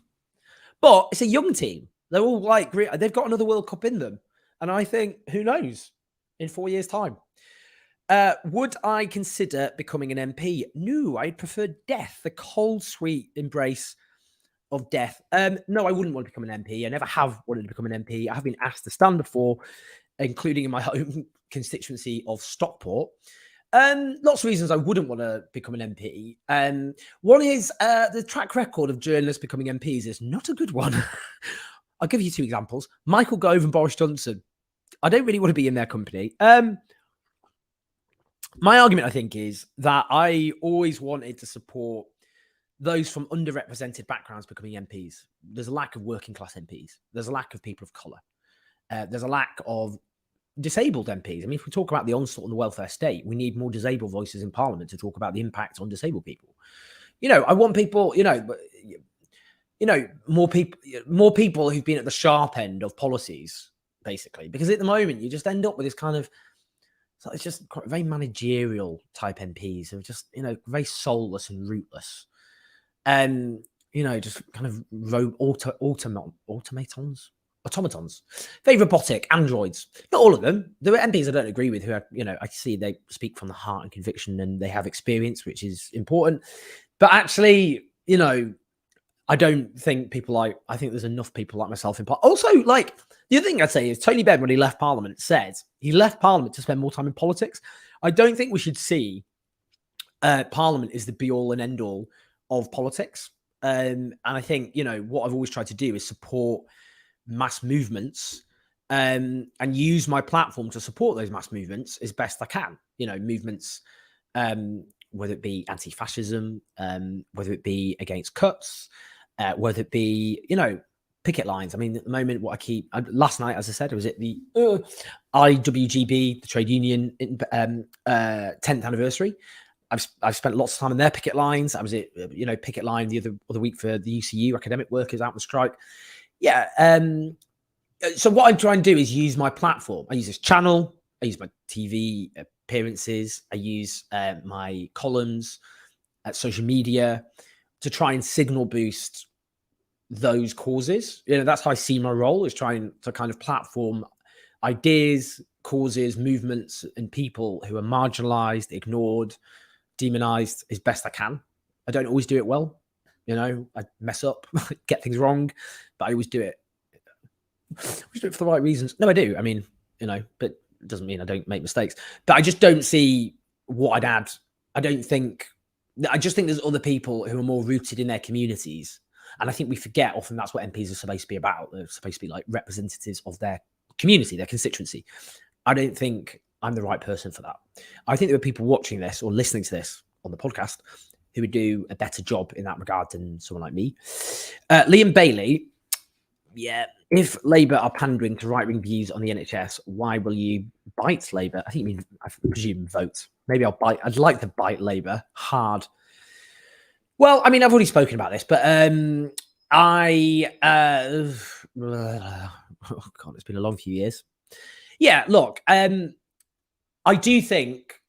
But it's a young team. They're all they've got another World Cup in them. And I think, who knows, in 4 years' time. Would I consider becoming an MP? No, I'd prefer death, the cold, sweet embrace of death. No, I wouldn't want to become an MP. I never have wanted to become an MP. I have been asked to stand before, including in my home constituency of Stockport. Lots of reasons I wouldn't want to become an MP. One is the track record of journalists becoming MPs is not a good one. I'll give you two examples. Michael Gove and Boris Johnson. I don't really want to be in their company. My argument, I think, is that I always wanted to support those from underrepresented backgrounds becoming MPs. There's a lack of working class MPs. There's a lack of people of colour. There's a lack of disabled MPs. I mean, if we talk about the onslaught on the welfare state, we need more disabled voices in Parliament to talk about the impact on disabled people. I want people, more people who've been at the sharp end of policies, basically, because at the moment you just end up with this kind of, it's just very managerial type MPs who are just, very soulless and rootless. Just kind of automatons, very robotic androids. Not all of them. There are MPs I don't agree with who are, I see they speak from the heart and conviction and they have experience, which is important. But actually, I don't think I think there's enough people like myself in Parliament. Also, like, the other thing I'd say is Tony Benn, when he left Parliament, said he left Parliament to spend more time in politics. I don't think we should see Parliament is the be all and end all of politics. And I think, what I've always tried to do is support mass movements and use my platform to support those mass movements as best I can. Movements, whether it be anti-fascism, whether it be against cuts, whether it be, picket lines. I mean, at the moment, last night, as I said, I was at the IWGB, the trade union, 10th anniversary. I've spent lots of time on their picket lines. I was at, picket line the other week for the UCU academic workers out on strike. Yeah. So what I try and do is use my platform. I use this channel. I use my TV appearances. I use my columns at social media to try and signal boost those causes. That's how I see my role, is trying to kind of platform ideas, causes, movements, and people who are marginalized, ignored, demonized as best I can. I don't always do it well. I mess up, get things wrong, but I always do it. I always do it for the right reasons. No, I do. I mean, but it doesn't mean I don't make mistakes. But I just don't see what I'd add. I just think there's other people who are more rooted in their communities. And I think we forget often that's what MPs are supposed to be about. They're supposed to be like representatives of their community, their constituency. I don't think I'm the right person for that. I think there are people watching this or listening to this on the podcast who would do a better job in that regard than someone like me. Liam Bailey, yeah, if Labour are pandering to right-wing views on the NHS, why will you bite Labour? I presume vote. Maybe I'll bite. I'd like to bite Labour hard. Well, I mean, I've already spoken about this, but oh God, it's been a long few years. Yeah, look, I do think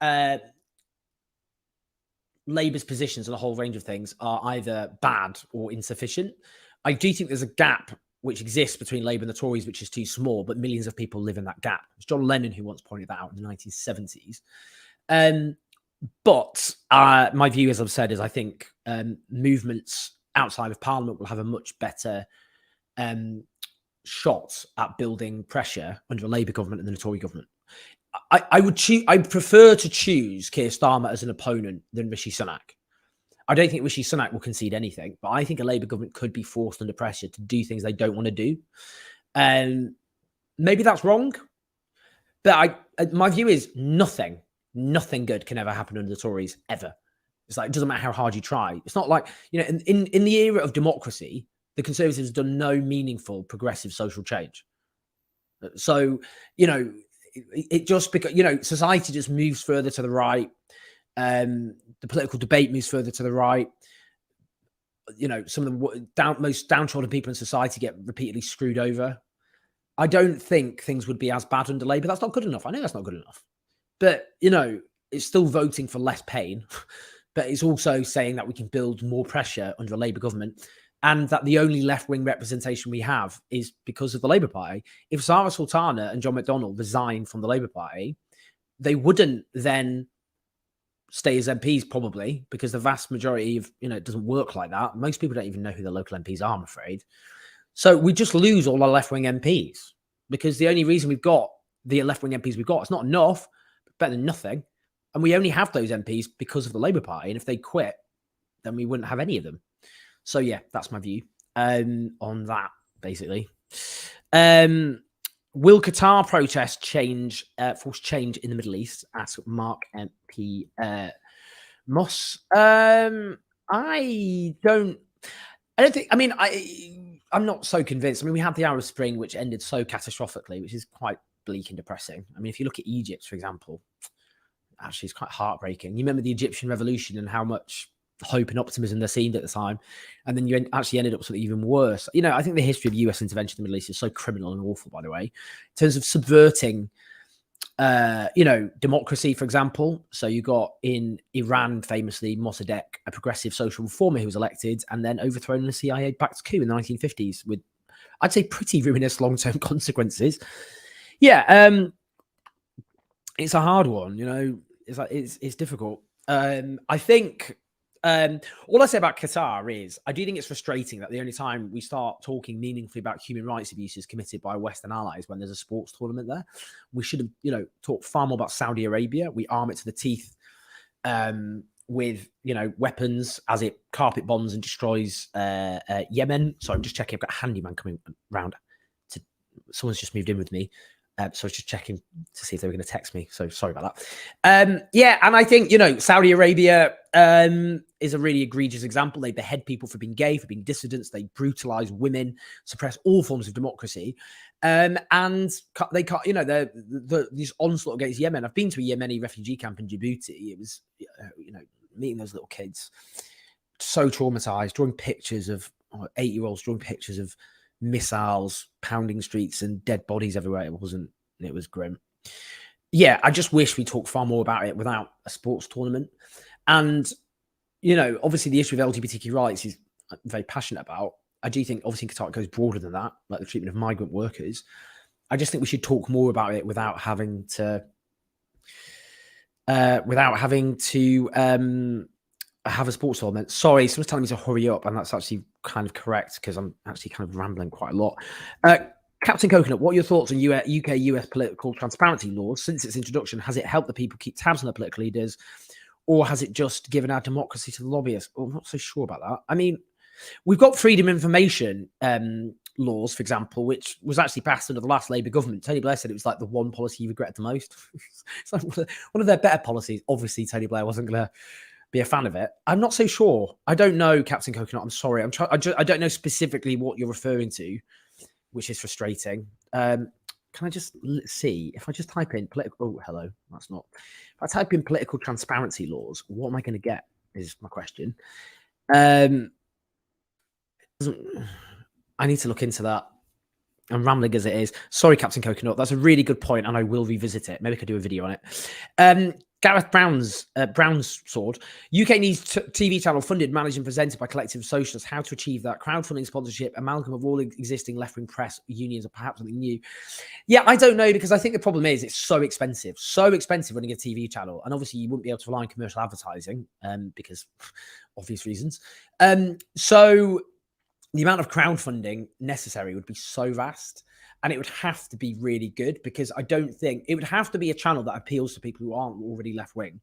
Labour's positions on a whole range of things are either bad or insufficient. I do think there's a gap which exists between Labour and the Tories, which is too small, but millions of people live in that gap. It's John Lennon who once pointed that out in the 1970s. But my view, as I've said, is I think movements outside of Parliament will have a much better shot at building pressure under a Labour government than a Tory government. I'd prefer to choose Keir Starmer as an opponent than Rishi Sunak. I don't think Rishi Sunak will concede anything, but I think a Labour government could be forced under pressure to do things they don't want to do. Maybe that's wrong, but my view is nothing good can ever happen under the Tories, ever. It's like, it doesn't matter how hard you try. It's not like, in the era of democracy, the Conservatives have done no meaningful progressive social change. So, it just because, society just moves further to the right. The political debate moves further to the right. Some of the most downtrodden people in society get repeatedly screwed over. I don't think things would be as bad under Labour. That's not good enough. I know that's not good enough. But, it's still voting for less pain. But it's also saying that we can build more pressure under a Labour government, and that the only left-wing representation we have is because of the Labour Party. If Sarah Sultana and John McDonnell resigned from the Labour Party, they wouldn't then stay as MPs, probably, because the vast majority of, it doesn't work like that. Most people don't even know who the local MPs are, I'm afraid. So we just lose all our left-wing MPs, because the only reason we've got the left-wing MPs we've got, it's not enough, but better than nothing. And we only have those MPs because of the Labour Party. And if they quit, then we wouldn't have any of them. So, yeah, that's my view on that, basically. Will Qatar protests force change in the Middle East? Asked Mark MP Moss. I don't think, I'm not so convinced. We had the Arab Spring, which ended so catastrophically, which is quite bleak and depressing. If you look at Egypt, for example, actually, it's quite heartbreaking. You remember the Egyptian revolution and how much hope and optimism there seemed at the time, and then you actually ended up with something even worse. You know, I think the history of US intervention in the Middle East is so criminal and awful, by the way, in terms of subverting you know, democracy, for example. So you got in Iran, famously, Mossadegh, a progressive social reformer who was elected and then overthrown in a CIA-backed coup in the 1950s with, I'd say, pretty ruinous long-term consequences. Yeah, it's a hard one, you know. It's difficult. I think all I say about Qatar is I do think it's frustrating that the only time we start talking meaningfully about human rights abuses committed by Western allies when there's a sports tournament there. We should have, you know, talked far more about Saudi Arabia. We arm it to the teeth with, you know, weapons as it carpet bombs and destroys Yemen. So I'm just checking. I've got a handyman coming around. Someone's just moved in with me. So I was just checking to see if they were going to text me. So sorry about that. Yeah, and I think, you know, Saudi Arabia is a really egregious example. They behead people for being gay, for being dissidents. They brutalize women, suppress all forms of democracy. And they can't, you know, this onslaught against Yemen. I've been to a Yemeni refugee camp in Djibouti. It was, you know, meeting those little kids, so traumatized, drawing pictures of 8-year-olds, drawing pictures of missiles pounding streets and dead bodies everywhere. It was grim. Yeah, I just wish we talked far more about it without a sports tournament. And, you know, obviously the issue of LGBTQ rights is I'm very passionate about. I do think obviously in Qatar it goes broader than that, like the treatment of migrant workers. I just think we should talk more about it without having to have a sports tournament. Sorry, someone's telling me to hurry up, and that's actually kind of correct because I'm actually kind of rambling quite a lot. Captain Coconut, what are your thoughts on UK-US political transparency laws? Since its introduction, has it helped the people keep tabs on their political leaders, or has it just given our democracy to the lobbyists? Oh, I'm not so sure about that. I mean, we've got freedom of information laws, for example, which was actually passed under the last Labour government. Tony Blair said it was like the one policy he regretted the most. It's like one of their better policies. Obviously, Tony Blair wasn't going to be a fan of it. I'm not so sure. I don't know, Captain Coconut. I'm sorry. I don't know specifically what you're referring to, which is frustrating. Can I just see if I just type in political? Oh, hello. That's not. If I type in political transparency laws, what am I going to get? Is my question. I need to look into that. I'm rambling as it is. Sorry, Captain Coconut. That's a really good point, and I will revisit it. Maybe I could do a video on it. Gareth Brown's sword. UK needs TV channel funded, managed and presented by collective socialists. How to achieve that? Crowdfunding, sponsorship, amalgam of all existing left-wing press unions, or perhaps something new. Yeah, I don't know, because I think the problem is it's so expensive running a TV channel, and obviously you wouldn't be able to rely on commercial advertising because obvious reasons. So the amount of crowdfunding necessary would be so vast, and it would have to be really good, because I don't think it would have to be a channel that appeals to people who aren't already left wing.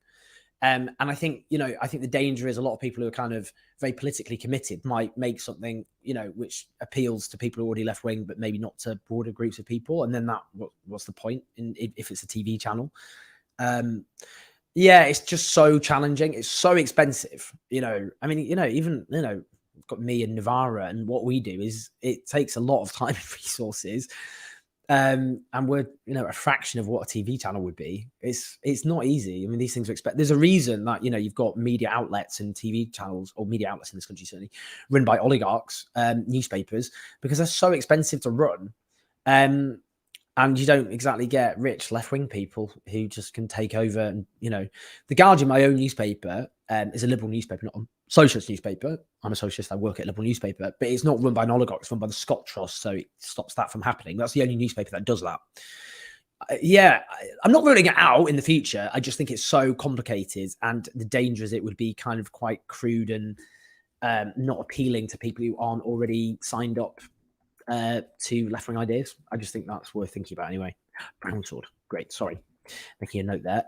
And I think, you know, I think the danger is a lot of people who are kind of very politically committed might make something, you know, which appeals to people who are already left wing, but maybe not to broader groups of people. And then what's the point if it's a TV channel? Yeah, it's just so challenging. It's so expensive. You know, I mean, you know, even, you know, got me and Navara, and what we do is it takes a lot of time and resources, and we're, you know, a fraction of what a TV channel would be. It's not easy. I mean, these things are expect. There's a reason that, you know, you've got media outlets and TV channels, or media outlets in this country certainly, run by oligarchs, newspapers, because they're so expensive to run, and you don't exactly get rich left-wing people who just can take over. And, you know, The Guardian, my own newspaper, is a liberal newspaper, not a socialist newspaper. I'm a socialist. I work at a liberal newspaper, but it's not run by an oligarch. It's run by the Scott Trust, so it stops that from happening. That's the only newspaper that does that. Yeah, I'm not ruling it out in the future. I just think it's so complicated, and the danger is it would be kind of quite crude and not appealing to people who aren't already signed up to left-wing ideas. I just think that's worth thinking about anyway. Brown sword. Great. Sorry. Making a note there.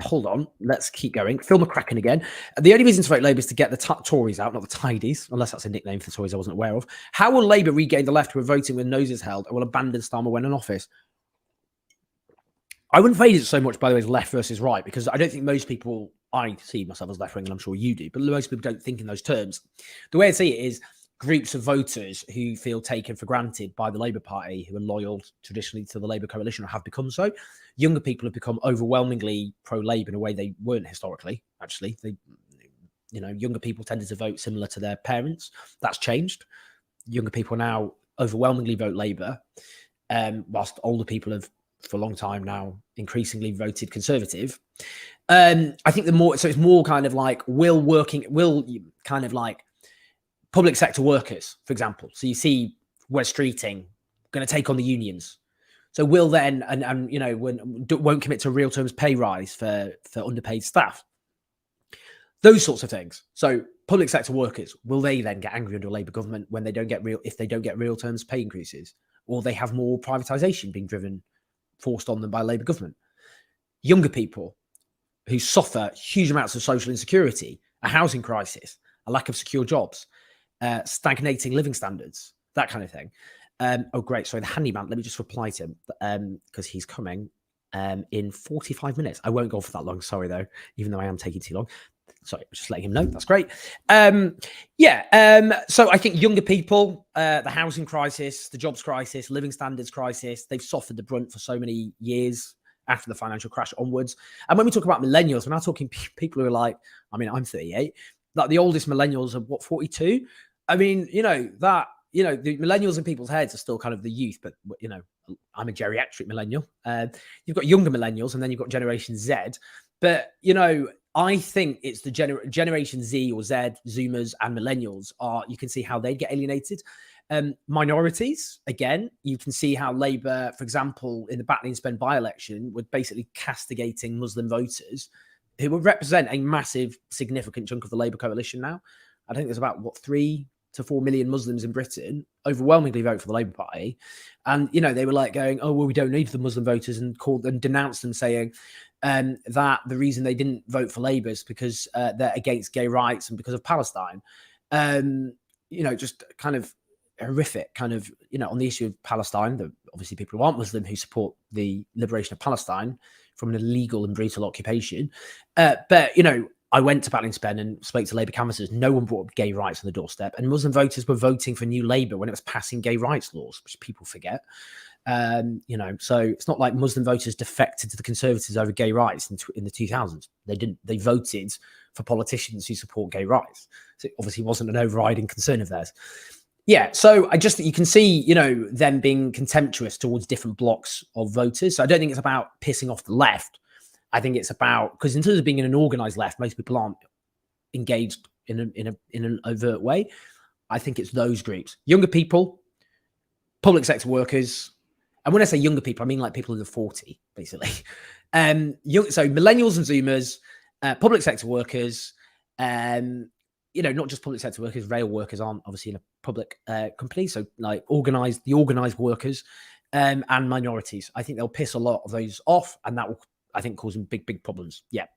Hold on. Let's keep going. Phil McCracken again. The only reason to vote Labour is to get the Tories out, not the tidies, unless that's a nickname for the Tories I wasn't aware of. How will Labour regain the left who are voting with noses held and will abandon Starmer when in office? I wouldn't phrase it so much, by the way, as left versus right, because I don't think most people, I see myself as left-wing, and I'm sure you do, but most people don't think in those terms. The way I see it is groups of voters who feel taken for granted by the Labour Party, who are loyal traditionally to the Labour coalition, or have become so. Younger people have become overwhelmingly pro-Labour in a way they weren't historically, actually. younger people tended to vote similar to their parents. That's changed. Younger people now overwhelmingly vote Labour, whilst older people have, for a long time now, increasingly voted Conservative. I think it's more kind of like kind of like public sector workers, for example. So you see Wes Streeting going to take on the unions. So will then, won't commit to real terms pay rise for underpaid staff. Those sorts of things. So public sector workers, will they then get angry under a Labour government when if they don't get real terms pay increases, or they have more privatisation being forced on them by a Labour government? Younger people who suffer huge amounts of social insecurity, a housing crisis, a lack of secure jobs, stagnating living standards, that kind of thing. Oh, great. Sorry, the handyman. Let me just reply to him because he's coming in 45 minutes. I won't go for that long. Sorry, though, even though I am taking too long. Sorry, just letting him know. That's great. So I think younger people, the housing crisis, the jobs crisis, living standards crisis, they've suffered the brunt for so many years after the financial crash onwards. And when we talk about millennials, we're not talking people who are like, I'm 38, like the oldest millennials are 42. I mean, the millennials in people's heads are still kind of the youth, but I'm a geriatric millennial. You've got younger millennials, and then you've got Generation Z. But I think it's the Generation Z or Z, Zoomers, and millennials you can see how they get alienated. Minorities, again, you can see how Labour, for example, in the Batley and Spen by-election, were basically castigating Muslim voters who would represent a massive, significant chunk of the Labour coalition now. I think there's about, 3 to 4 million Muslims in Britain overwhelmingly vote for the Labour Party. And, they were like going, oh, well, we don't need the Muslim voters, and denounced them, saying that the reason they didn't vote for Labour is because they're against gay rights and because of Palestine. Just kind of horrific, kind of, on the issue of Palestine, obviously people who aren't Muslim who support the liberation of Palestine from an illegal and brutal occupation. But I went to Batley and Spen and spoke to Labour canvassers. No one brought up gay rights on the doorstep, and Muslim voters were voting for New Labour when it was passing gay rights laws, which people forget. So it's not like Muslim voters defected to the Conservatives over gay rights in the 2000s. They didn't. They voted for politicians who support gay rights. So it obviously wasn't an overriding concern of theirs. Yeah, so I just think you can see, them being contemptuous towards different blocks of voters. So I don't think it's about pissing off the left. I think it's about, because in terms of being in an organised left, most people aren't engaged in an overt way. I think it's those groups: younger people, public sector workers, and when I say younger people, I mean like people under 40, basically. So millennials and Zoomers, public sector workers, not just public sector workers. Rail workers aren't obviously in a public company, so like the organised workers, and minorities. I think they'll piss a lot of those off, and that will, I think, cause them big problems. Yeah.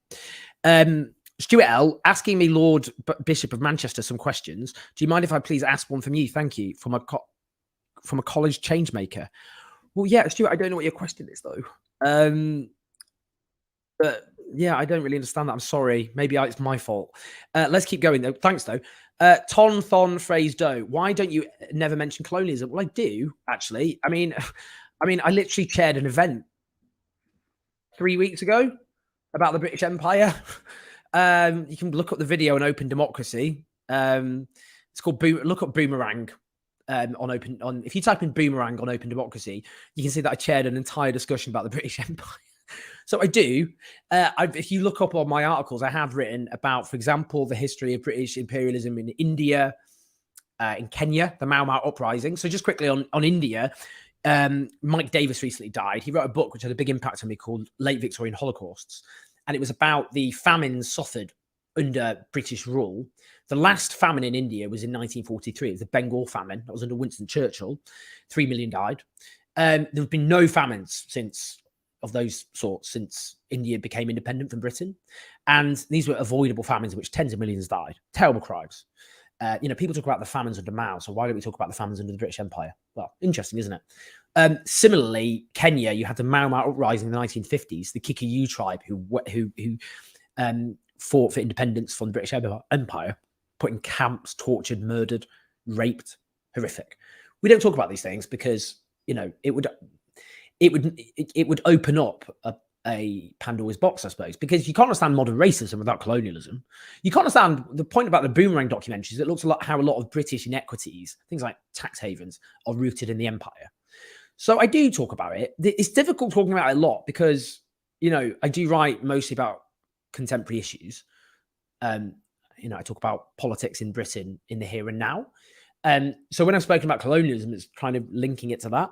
Stuart L asking me, Lord Bishop of Manchester, some questions. Do you mind if I please ask one from you? Thank you. From a college change maker. Well, yeah, Stuart, I don't know what your question is though. But yeah, I don't really understand that. I'm sorry. Maybe it's my fault. Let's keep going though. Thanks though. Ton Thon Phrase Do. Why don't you never mention colonialism? Well, I do actually. I mean, I literally chaired an event 3 weeks ago about the British Empire. You can look up the video on Open Democracy. It's called look up Boomerang if you type in Boomerang on Open Democracy, you can see that I chaired an entire discussion about the British Empire. So I do. If you look up on my articles, I have written about, for example, the history of British imperialism in India, in Kenya, the Mau Mau uprising. So just quickly on India, Mike Davis recently died. He wrote a book which had a big impact on me called Late Victorian Holocausts. And it was about the famines suffered under British rule. The last famine in India was in 1943. It was the Bengal famine. That was under Winston Churchill. 3 million died. There have been no famines of those sorts since India became independent from Britain. And these were avoidable famines in which tens of millions died. Terrible crimes. People talk about the famines under Mao, so why don't we talk about the famines under the British Empire? Well, interesting, isn't it? Similarly, Kenya, you had the Mau Mau uprising in the 1950s, the Kikuyu tribe who fought for independence from the British Empire, put in camps, tortured, murdered, raped. Horrific. We don't talk about these things because, it would open up a Pandora's box, I suppose, because you can't understand modern racism without colonialism. You can't understand the point about the Boomerang documentaries. It looks a lot how a lot of British inequities, things like tax havens, are rooted in the empire. So I do talk about it. It's difficult talking about it a lot because, I do write mostly about contemporary issues. I talk about politics in Britain in the here and now. So when I've spoken about colonialism, it's kind of linking it to that.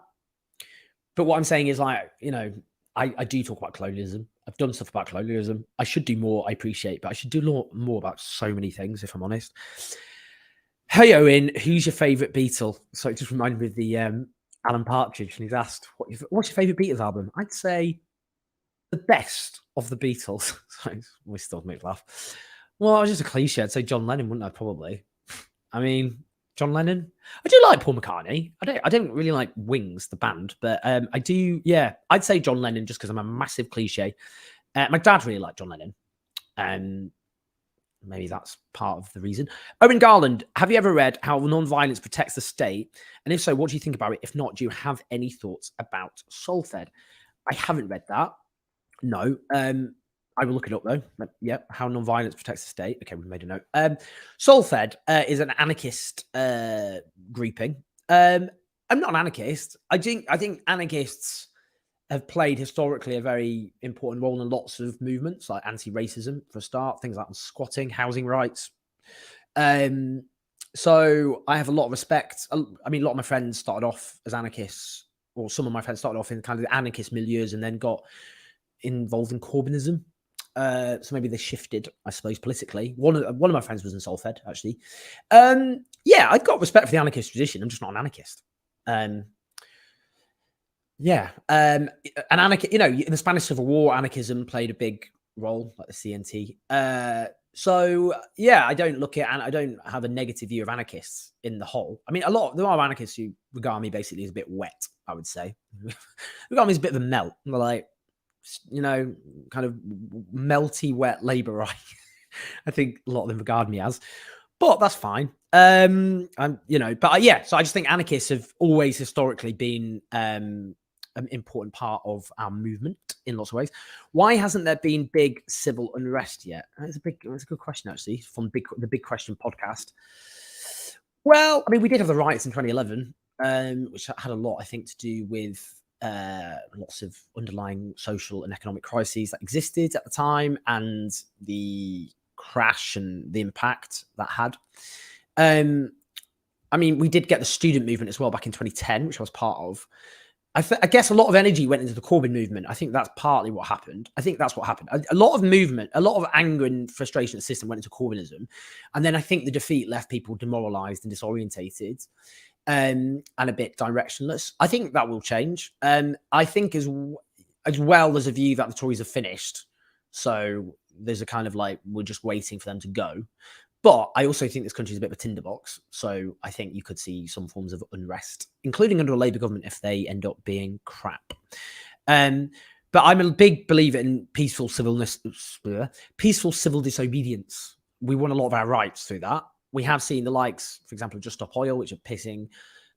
But what I'm saying is I do talk about colonialism. I've done stuff about colonialism. I should do more, I appreciate, but I should do more about so many things, if I'm honest. Hey, Owen, who's your favourite Beatle? So it just reminded me of the Alan Partridge, and he's asked, what's your favourite Beatles album? I'd say the best of the Beatles. Sorry, we still make laugh. Well, I was just a cliche. I'd say John Lennon, wouldn't I? Probably. I mean, John Lennon. I do like Paul McCartney. I don't really like Wings, the band, but I do. Yeah, I'd say John Lennon just because I'm a massive cliche. My dad really liked John Lennon, and maybe that's part of the reason. Owen Garland, have you ever read How Non-Violence Protects the State? And if so, what do you think about it? If not, do you have any thoughts about Soul-Fed? I haven't read that. No. I will look it up though. But, yeah, How Non-Violence Protects the State. Okay, we've made a note. Soul-Fed is an anarchist grouping. I'm not an anarchist. I think anarchists have played historically a very important role in lots of movements, like anti-racism for a start, things like squatting, housing rights. So I have a lot of respect. I mean, a lot of my friends started off as anarchists, or some of my friends started off in kind of the anarchist milieus and then got involved in Corbynism. So maybe they shifted, I suppose, politically. One of my friends was in Soul-Fed, actually. Yeah, I've got respect for the anarchist tradition. I'm just not an anarchist. Yeah. An anarchist, in the Spanish Civil War, anarchism played a big role, like the CNT. So yeah, I don't have a negative view of anarchists in the whole. I mean, there are anarchists who regard me basically as a bit wet, I would say. Regard me as a bit of a melt. They're like, kind of melty, wet labor. I think a lot of them regard me as, but that's fine. But yeah, so I just think anarchists have always historically been an important part of our movement in lots of ways. Why hasn't there been big civil unrest yet? It's a good question, actually, from the Big Question podcast. Well, I mean, we did have the riots in 2011, which had a lot, I think, to do with lots of underlying social and economic crises that existed at the time and the crash and the impact that had. I mean, we did get the student movement as well back in 2010, which I was part of. I guess a lot of energy went into the Corbyn movement. I think that's partly what happened. I think that's what happened. A lot of movement, a lot of anger and frustration at the system went into Corbynism. And then I think the defeat left people demoralized and disorientated. And a bit directionless. I think that will change. I think as well, there's a view that the Tories have finished. So there's a kind of like, we're just waiting for them to go. But I also think this country is a bit of a tinderbox. So I think you could see some forms of unrest, including under a Labour government, if they end up being crap. But I'm a big believer in peaceful civil disobedience. We won a lot of our rights through that. We have seen the likes, for example, of Just Stop Oil, which are pissing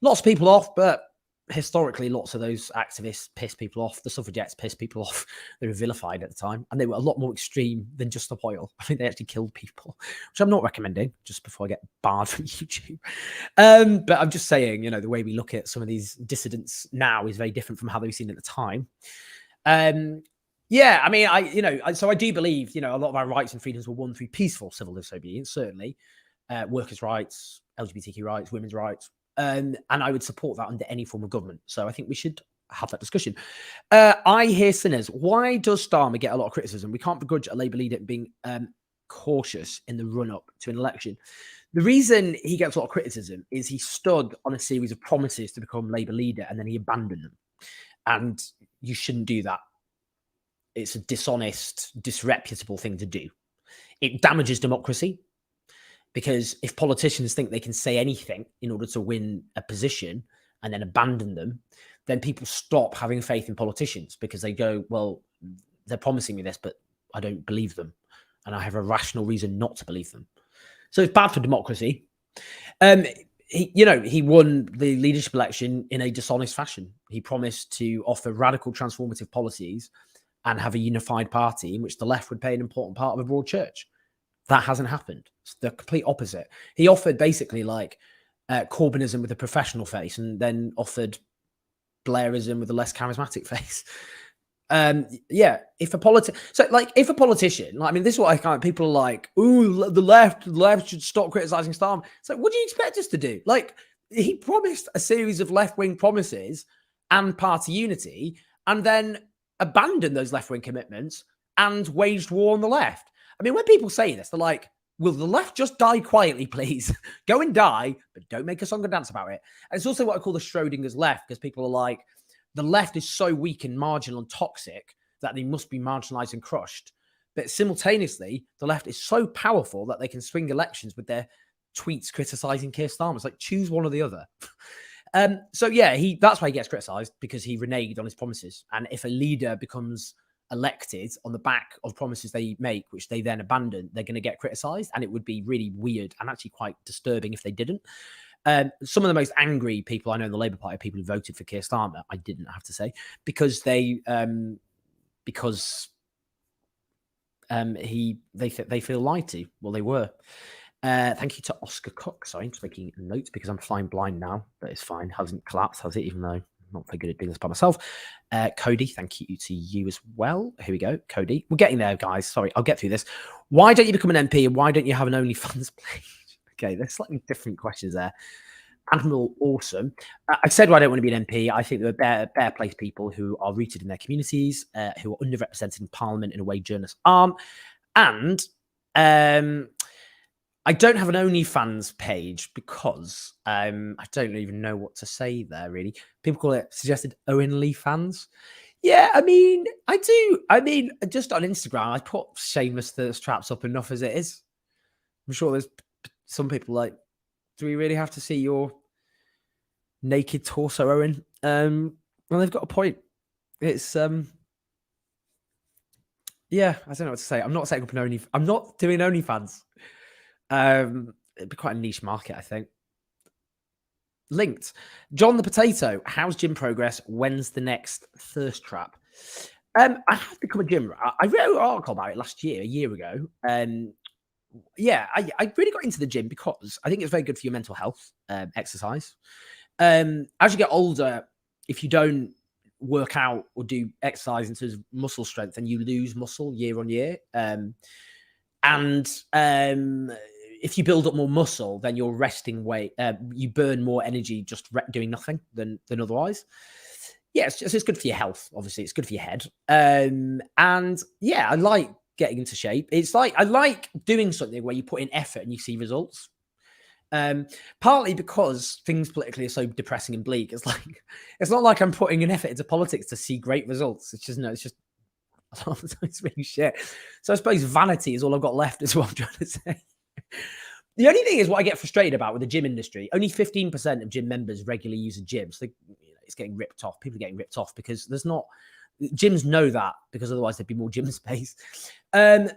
lots of people off, but historically, lots of those activists piss people off. The suffragettes piss people off. They were vilified at the time, and they were a lot more extreme than Just Stop Oil. I think they actually killed people, which I'm not recommending, just before I get barred from YouTube. But I'm just saying, the way we look at some of these dissidents now is very different from how they were seen at the time. Yeah, I mean, so I do believe, a lot of our rights and freedoms were won through peaceful civil disobedience, certainly. Workers' rights, LGBTQ rights, women's rights. And I would support that under any form of government. So I think we should have that discussion. I hear sinners. Why does Starmer get a lot of criticism? We can't begrudge a Labour leader being cautious in the run-up to an election. The reason he gets a lot of criticism is he stood on a series of promises to become Labour leader and then he abandoned them. And you shouldn't do that. It's a dishonest, disreputable thing to do. It damages democracy. Because if politicians think they can say anything in order to win a position and then abandon them, then people stop having faith in politicians because they go, well, they're promising me this, but I don't believe them. And I have a rational reason not to believe them. So it's bad for democracy. He won the leadership election in a dishonest fashion. He promised to offer radical transformative policies and have a unified party in which the left would play an important part of a broad church. That hasn't happened. It's the complete opposite. He offered basically like Corbynism with a professional face, and then offered Blairism with a less charismatic face. Yeah, if a politician, like, I mean, this is what I kind people are like, ooh, the left should stop criticizing Starmer. It's like, what do you expect us to do? Like, he promised a series of left-wing promises and party unity, and then abandoned those left-wing commitments and waged war on the left. I mean, when people say this, they're like, will the left just die quietly, please? Go and die, but don't make a song and dance about it. And it's also what I call the Schrodinger's left, because people are like, the left is so weak and marginal and toxic that they must be marginalized and crushed. But simultaneously, the left is so powerful that they can swing elections with their tweets criticizing Keir Starmer. It's like, choose one or the other. So yeah, that's why he gets criticized, because he reneged on his promises. And if a leader becomes elected on the back of promises they make, which they then abandon, they're going to get criticized. And it would be really weird and actually quite disturbing if they didn't. Some of the most angry people I know in the Labour Party are people who voted for Keir Starmer, I didn't have to say, because they feel lied to. Well, they were. Thank you to Oscar Cook. Sorry, I'm just making notes because I'm flying blind now, but it's fine. Hasn't collapsed, has it? Even though I'm not very good at doing this by myself. Cody, thank you to you as well. Here we go, Cody. We're getting there, guys. Sorry, I'll get through this. Why don't you become an MP, and why don't you have an OnlyFans page? Okay, there's slightly different questions there. Admiral Awesome. I said, well, I don't want to be an MP. I think there are better placed people who are rooted in their communities, who are underrepresented in Parliament in a way journalists aren't. And I don't have an OnlyFans page because I don't even know what to say there, really. People call it suggested Owenly fans. Yeah, I mean, I do. I mean, just on Instagram, I put shameless thirst traps up enough as it is. I'm sure there's some people like, do we really have to see your naked torso, Owen? Well, they've got a point. It's yeah, I don't know what to say. I'm not setting up an I'm not doing OnlyFans. It'd be quite a niche market, I think. Linked. John the Potato. How's gym progress? When's the next thirst trap? I have become a gym. I wrote an article about it a year ago. Yeah, I really got into the gym because I think it's very good for your mental health, exercise. As you get older, if you don't work out or do exercise in terms of muscle strength, then you lose muscle year on year. If you build up more muscle, then your resting weight, you burn more energy just doing nothing than otherwise. Yeah, it's good for your health. Obviously, it's good for your head. And yeah, I like getting into shape. It's like I like doing something where you put in effort and you see results. Partly because things politically are so depressing and bleak. It's like it's not like I'm putting an effort into politics to see great results. It's just it's really shit. So I suppose vanity is all I've got left, is what I'm trying to say. The only thing is what I get frustrated about with the gym industry. Only 15% of gym members regularly use a gym. So it's getting ripped off. People are getting ripped off because gyms know that, because otherwise there'd be more gym space. And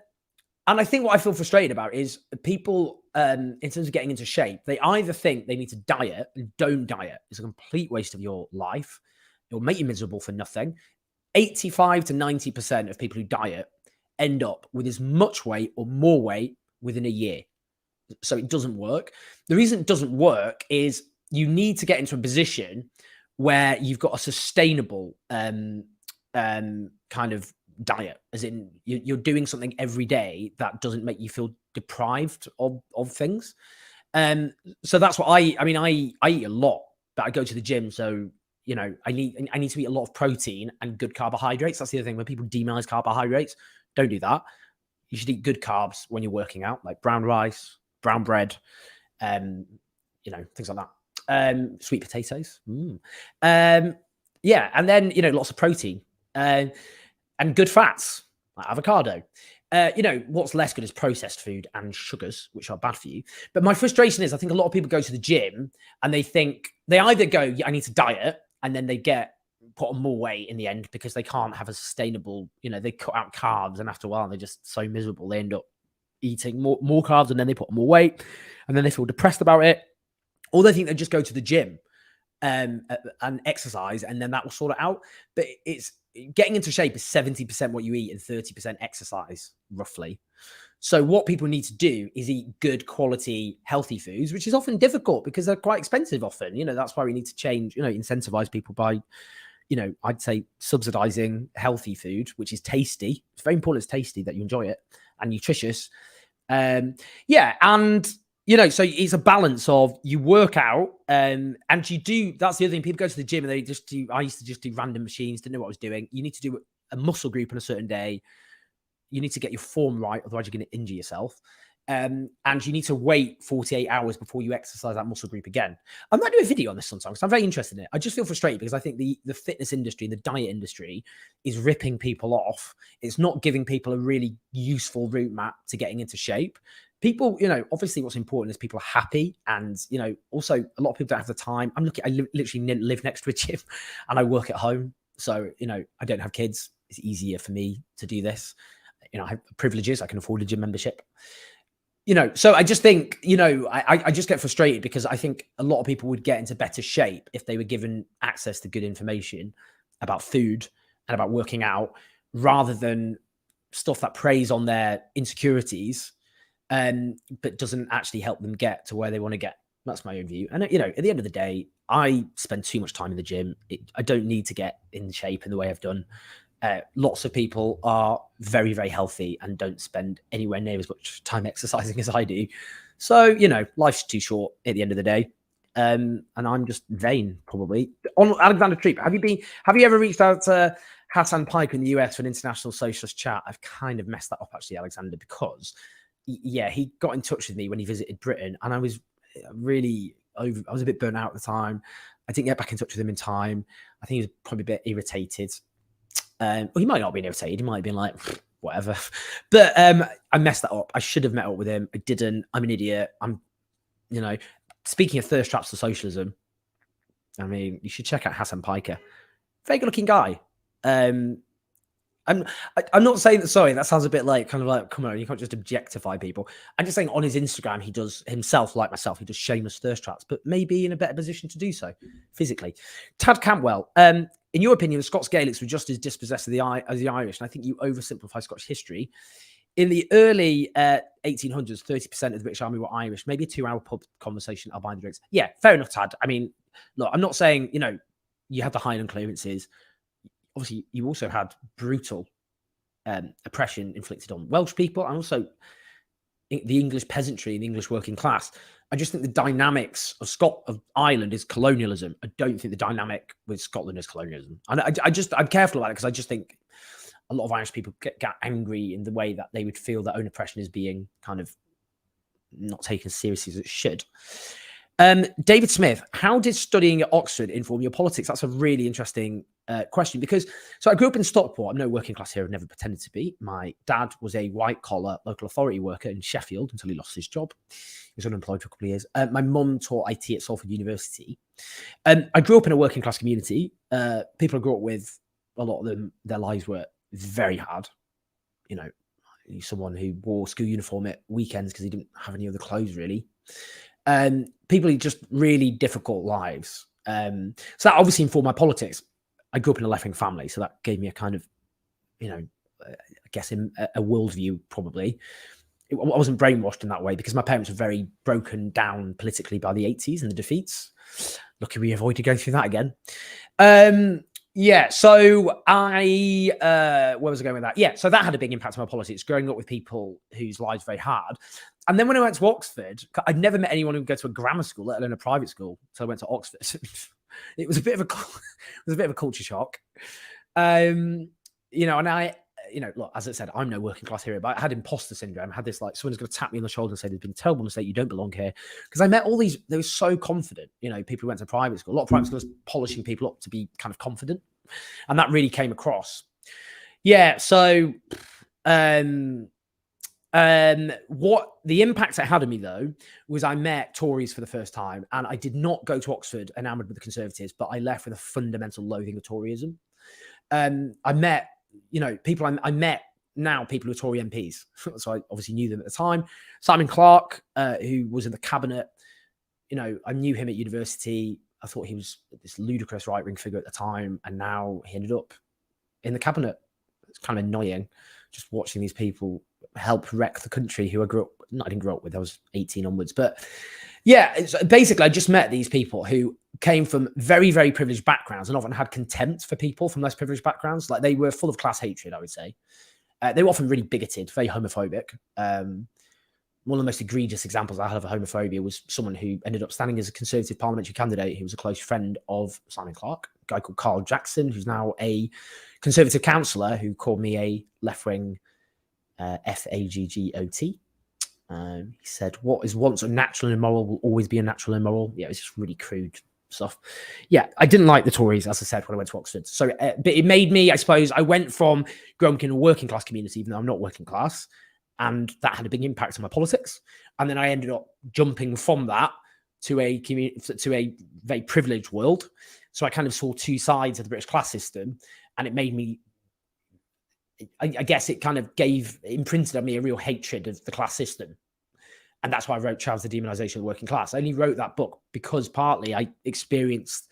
I think what I feel frustrated about is people, in terms of getting into shape, they either think they need to diet and don't diet. It's a complete waste of your life. It'll make you miserable for nothing. 85 to 90% of people who diet end up with as much weight or more weight within a year. So it doesn't work. The reason it doesn't work is you need to get into a position where you've got a sustainable kind of diet, as in you're doing something every day that doesn't make you feel deprived of things. So that's what I eat a lot, but I go to the gym. So, you know, I need to eat a lot of protein and good carbohydrates. That's the other thing. When people demonize carbohydrates, don't do that. You should eat good carbs when you're working out, like brown rice, brown bread, you know, things like that. Sweet potatoes. Yeah. And then, you know, lots of protein and good fats, like avocado. You know, what's less good is processed food and sugars, which are bad for you. But my frustration is I think a lot of people go to the gym and they think they either go, yeah, I need to diet, and then they put on more weight in the end because they can't have a sustainable, you know, they cut out carbs, and after a while they're just so miserable. They end up eating more carbs, and then they put on more weight, and then they feel depressed about it. Or they think they just go to the gym and exercise, and then that will sort it out. But getting into shape is 70% what you eat and 30% exercise, roughly. So what people need to do is eat good quality, healthy foods, which is often difficult because they're quite expensive often. That's why we need to change, incentivize people by, I'd say subsidizing healthy food, which is tasty. It's very important it's tasty, that you enjoy it, and nutritious. Yeah. And, so it's a balance of you work out and you do, that's the other thing. People go to the gym and I used to just do random machines, didn't know what I was doing. You need to do a muscle group on a certain day. You need to get your form right, otherwise you're going to injure yourself. And you need to wait 48 hours before you exercise that muscle group again. I might do a video on this sometime because I'm very interested in it. I just feel frustrated because I think the fitness industry, the diet industry is ripping people off. It's not giving people a really useful route map to getting into shape. People, obviously what's important is people are happy. And, also a lot of people don't have the time. I literally live next to a gym and I work at home. So, I don't have kids. It's easier for me to do this. I have privileges. I can afford a gym membership. So I just think, I just get frustrated because I think a lot of people would get into better shape if they were given access to good information about food and about working out, rather than stuff that preys on their insecurities, but doesn't actually help them get to where they want to get. That's my own view. And, at the end of the day, I spend too much time in the gym. I don't need to get in shape in the way I've done. Lots of people are very, very healthy and don't spend anywhere near as much time exercising as I do. So, life's too short at the end of the day. And I'm just vain, probably. On Alexander Treep, have you ever reached out to Hassan Pike in the US for an international socialist chat? I've kind of messed that up, actually, Alexander, because, he got in touch with me when he visited Britain, and I was really I was a bit burnt out at the time. I didn't get back in touch with him in time. I think he was probably a bit irritated. Well, he might not have been irritated. He might have been like, whatever. But I messed that up. I should have met up with him. I didn't. I'm an idiot. Speaking of thirst traps to socialism, I mean, you should check out Hassan Piker. Very good looking guy. I'm not saying that, sorry, that sounds a bit like, kind of like, come on, you can't just objectify people. I'm just saying on his Instagram, he does himself, like myself, he does shameless thirst traps, but maybe in a better position to do so physically. Tad Campbell, in your opinion, the Scots Gaelics were just as dispossessed as the Irish, and I think you oversimplify Scottish history. In the early 1800s, 30% of the British Army were Irish. Maybe a 2-hour pub conversation. I'll buy the drinks. Yeah, fair enough, Tad. I mean, look, I'm not saying, you had the Highland clearances. Obviously, you also had brutal oppression inflicted on Welsh people, and also the English peasantry and the English working class. I just think the dynamics of Ireland is colonialism. I don't think the dynamic with Scotland is colonialism. And I'm careful about it because I just think a lot of Irish people get angry in the way that they would feel their own oppression is being kind of not taken as seriously as it should. David Smith, how did studying at Oxford inform your politics? That's a really interesting question, because I grew up in Stockport. I'm no working class hero, never pretended to be. My dad was a white collar local authority worker in Sheffield until he lost his job. He was unemployed for a couple of years. My mum taught IT at Salford University. I grew up in a working class community. People I grew up with, a lot of them, their lives were very hard. Someone who wore school uniform at weekends because he didn't have any other clothes really. People who just really difficult lives. So that obviously informed my politics. I grew up in a left-wing family, so that gave me a kind of, I guess a worldview probably. I wasn't brainwashed in that way because my parents were very broken down politically by the 80s and the defeats. Lucky we avoided going through that again. Yeah, so where was I going with that? Yeah, so that had a big impact on my politics, growing up with people whose lives were very hard. And then when I went to Oxford, I'd never met anyone who would go to a grammar school, let alone a private school. So I went to Oxford. It was a bit of a culture shock. And look, as I said, I'm no working class hero, but I had imposter syndrome. I had this, like, someone's going to tap me on the shoulder and say, there's been a terrible mistake, you don't belong here. Because I met all these, they were so confident, people who went to private school. A lot of private schools polishing people up to be kind of confident. And that really came across. Yeah, so what the impact it had on me, though, was I met Tories for the first time, and I did not go to Oxford enamored with the Conservatives, but I left with a fundamental loathing of Toryism. I met, people I met now, people who are Tory MPs. So I obviously knew them at the time. Simon Clarke, who was in the cabinet, I knew him at university. I thought he was this ludicrous right-wing figure at the time, and now he ended up in the cabinet. It's kind of annoying just watching these people help wreck the country who I didn't grow up with. I was 18 onwards. But yeah, basically I just met these people who came from very, very privileged backgrounds and often had contempt for people from less privileged backgrounds. Like they were full of class hatred, I would say. They were often really bigoted, very homophobic. One of the most egregious examples I had of homophobia was someone who ended up standing as a Conservative parliamentary candidate who was a close friend of Simon Clarke, a guy called Carl Jackson, who's now a Conservative councillor, who called me a left-wing faggot. He said, what is once unnatural and immoral will always be unnatural and immoral. Yeah, it's just really crude stuff. Yeah, I didn't like the Tories, as I said, when I went to Oxford. So, but it made me, I suppose, I went from growing up in a working class community, even though I'm not working class, and that had a big impact on my politics. And then I ended up jumping from that to a very privileged world. So I kind of saw two sides of the British class system, and it made me, I guess it kind of imprinted on me a real hatred of the class system. And that's why I wrote Charles, the Demonisation of the Working Class. I only wrote that book because partly I experienced,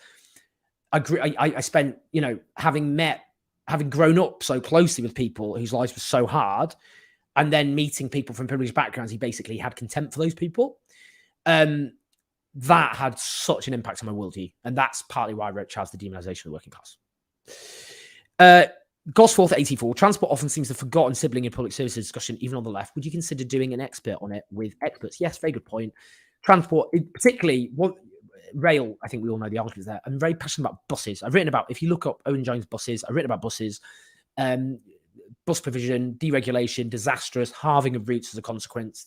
I spent, having grown up so closely with people whose lives were so hard, and then meeting people from privileged backgrounds, he basically had contempt for those people. That had such an impact on my worldview. And that's partly why I wrote Charles, the Demonisation of the Working Class. Gosforth 84, transport often seems the forgotten sibling in public services discussion, even on the left. Would you consider doing an expert on it with experts? Yes, very good point. Transport, particularly rail, I think we all know the arguments there. I'm very passionate about buses. I've written about, if you look up Owen Jones buses, I've written about buses, bus provision, deregulation, disastrous, halving of routes as a consequence.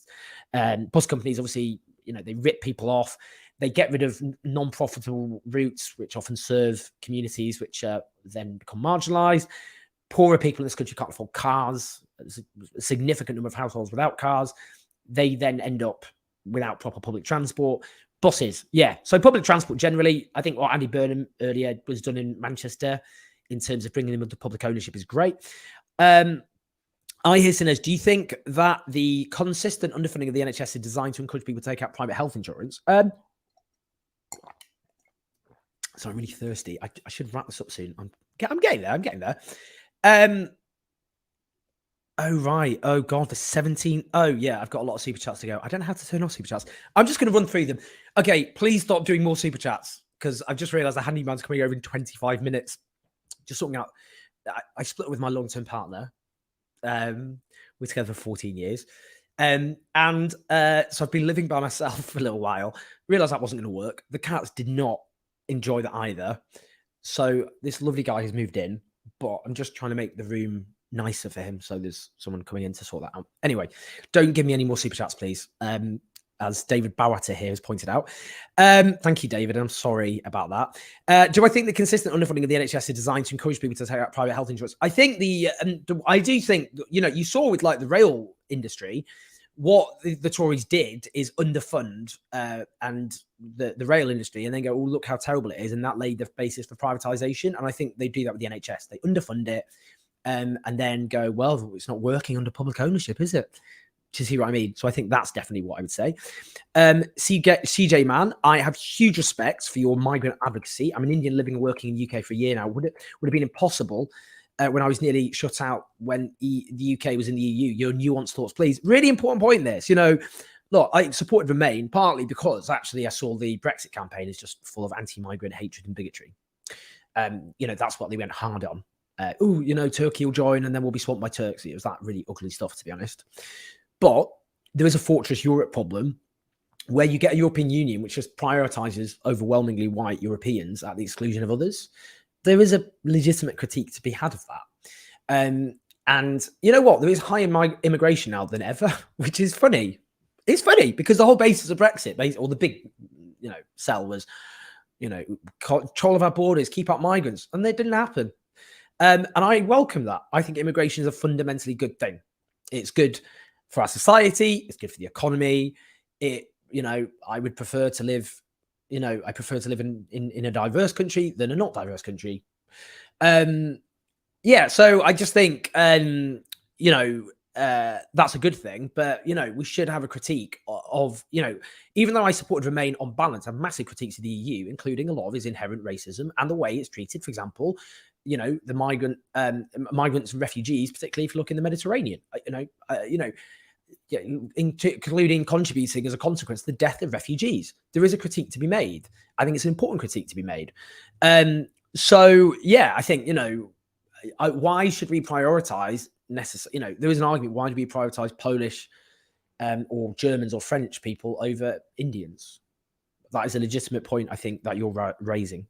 Bus companies, obviously, they rip people off. They get rid of non-profitable routes, which often serve communities, which then become marginalised. Poorer people in this country can't afford cars. There's a significant number of households without cars. They then end up without proper public transport. Buses, yeah. So public transport generally, I think what Andy Burnham earlier was done in Manchester in terms of bringing them into public ownership is great. I hear sinners. Do you think that the consistent underfunding of the NHS is designed to encourage people to take out private health insurance? So I'm really thirsty. I should wrap this up soon. I'm getting there. Oh, right. Oh, God, the 17. Oh, yeah, I've got a lot of super chats to go. I don't know how to turn off super chats. I'm just going to run through them. Okay, please stop doing more super chats because I've just realized the handyman's coming over in 25 minutes. Just sorting out. I split with my long-term partner. We're together for 14 years. So I've been living by myself for a little while. Realized that wasn't going to work. The cats did not enjoy that either. So this lovely guy has moved in, but I'm just trying to make the room nicer for him. So there's someone coming in to sort that out. Anyway, don't give me any more super chats, please. As David Bowater here has pointed out. Thank you, David. I'm sorry about that. Do I think the consistent underfunding of the NHS is designed to encourage people to take out private health insurance? I think I do think, you saw with like the rail industry, what the Tories did is underfund and the rail industry and then go, oh, look how terrible it is. And that laid the basis for privatization. And I think they do that with the NHS. They underfund it and then go, well, it's not working under public ownership, is it? To see what I mean? So I think that's definitely what I would say. CJ Man, I have huge respect for your migrant advocacy. I'm an Indian living and working in the UK for a year now. Would it have been impossible when I was nearly shut out when the UK was in the EU? Your nuanced thoughts, please. Really important point this. Look, I supported Remain partly because actually I saw the Brexit campaign is just full of anti-migrant hatred and bigotry. That's what they went hard on. Turkey will join and then we'll be swamped by Turks. It was that really ugly stuff, to be honest. But there is a Fortress Europe problem where you get a European Union which just prioritizes overwhelmingly white Europeans at the exclusion of others. There is a legitimate critique to be had of that. And you know what? There is higher immigration now than ever, which is funny. It's funny because the whole basis of Brexit, or the big, sell was, control of our borders, keep out migrants. And that didn't happen. And I welcome that. I think immigration is a fundamentally good thing. It's good for our society. It's good for the economy. I would prefer to live, I prefer to live in a diverse country than a not diverse country. So I just think, that's a good thing. But, we should have a critique of, even though I supported Remain on balance, I have massive critiques of the EU, including a lot of its inherent racism and the way it's treated, for example, the migrants and refugees, particularly if you look in the Mediterranean, yeah, including contributing as a consequence to the death of refugees. There is a critique to be made. I think it's an important critique to be made. So yeah, I think, why should we prioritize there is an argument, why do we prioritize Polish or Germans or French people over Indians? That is a legitimate point, I think, that you're raising.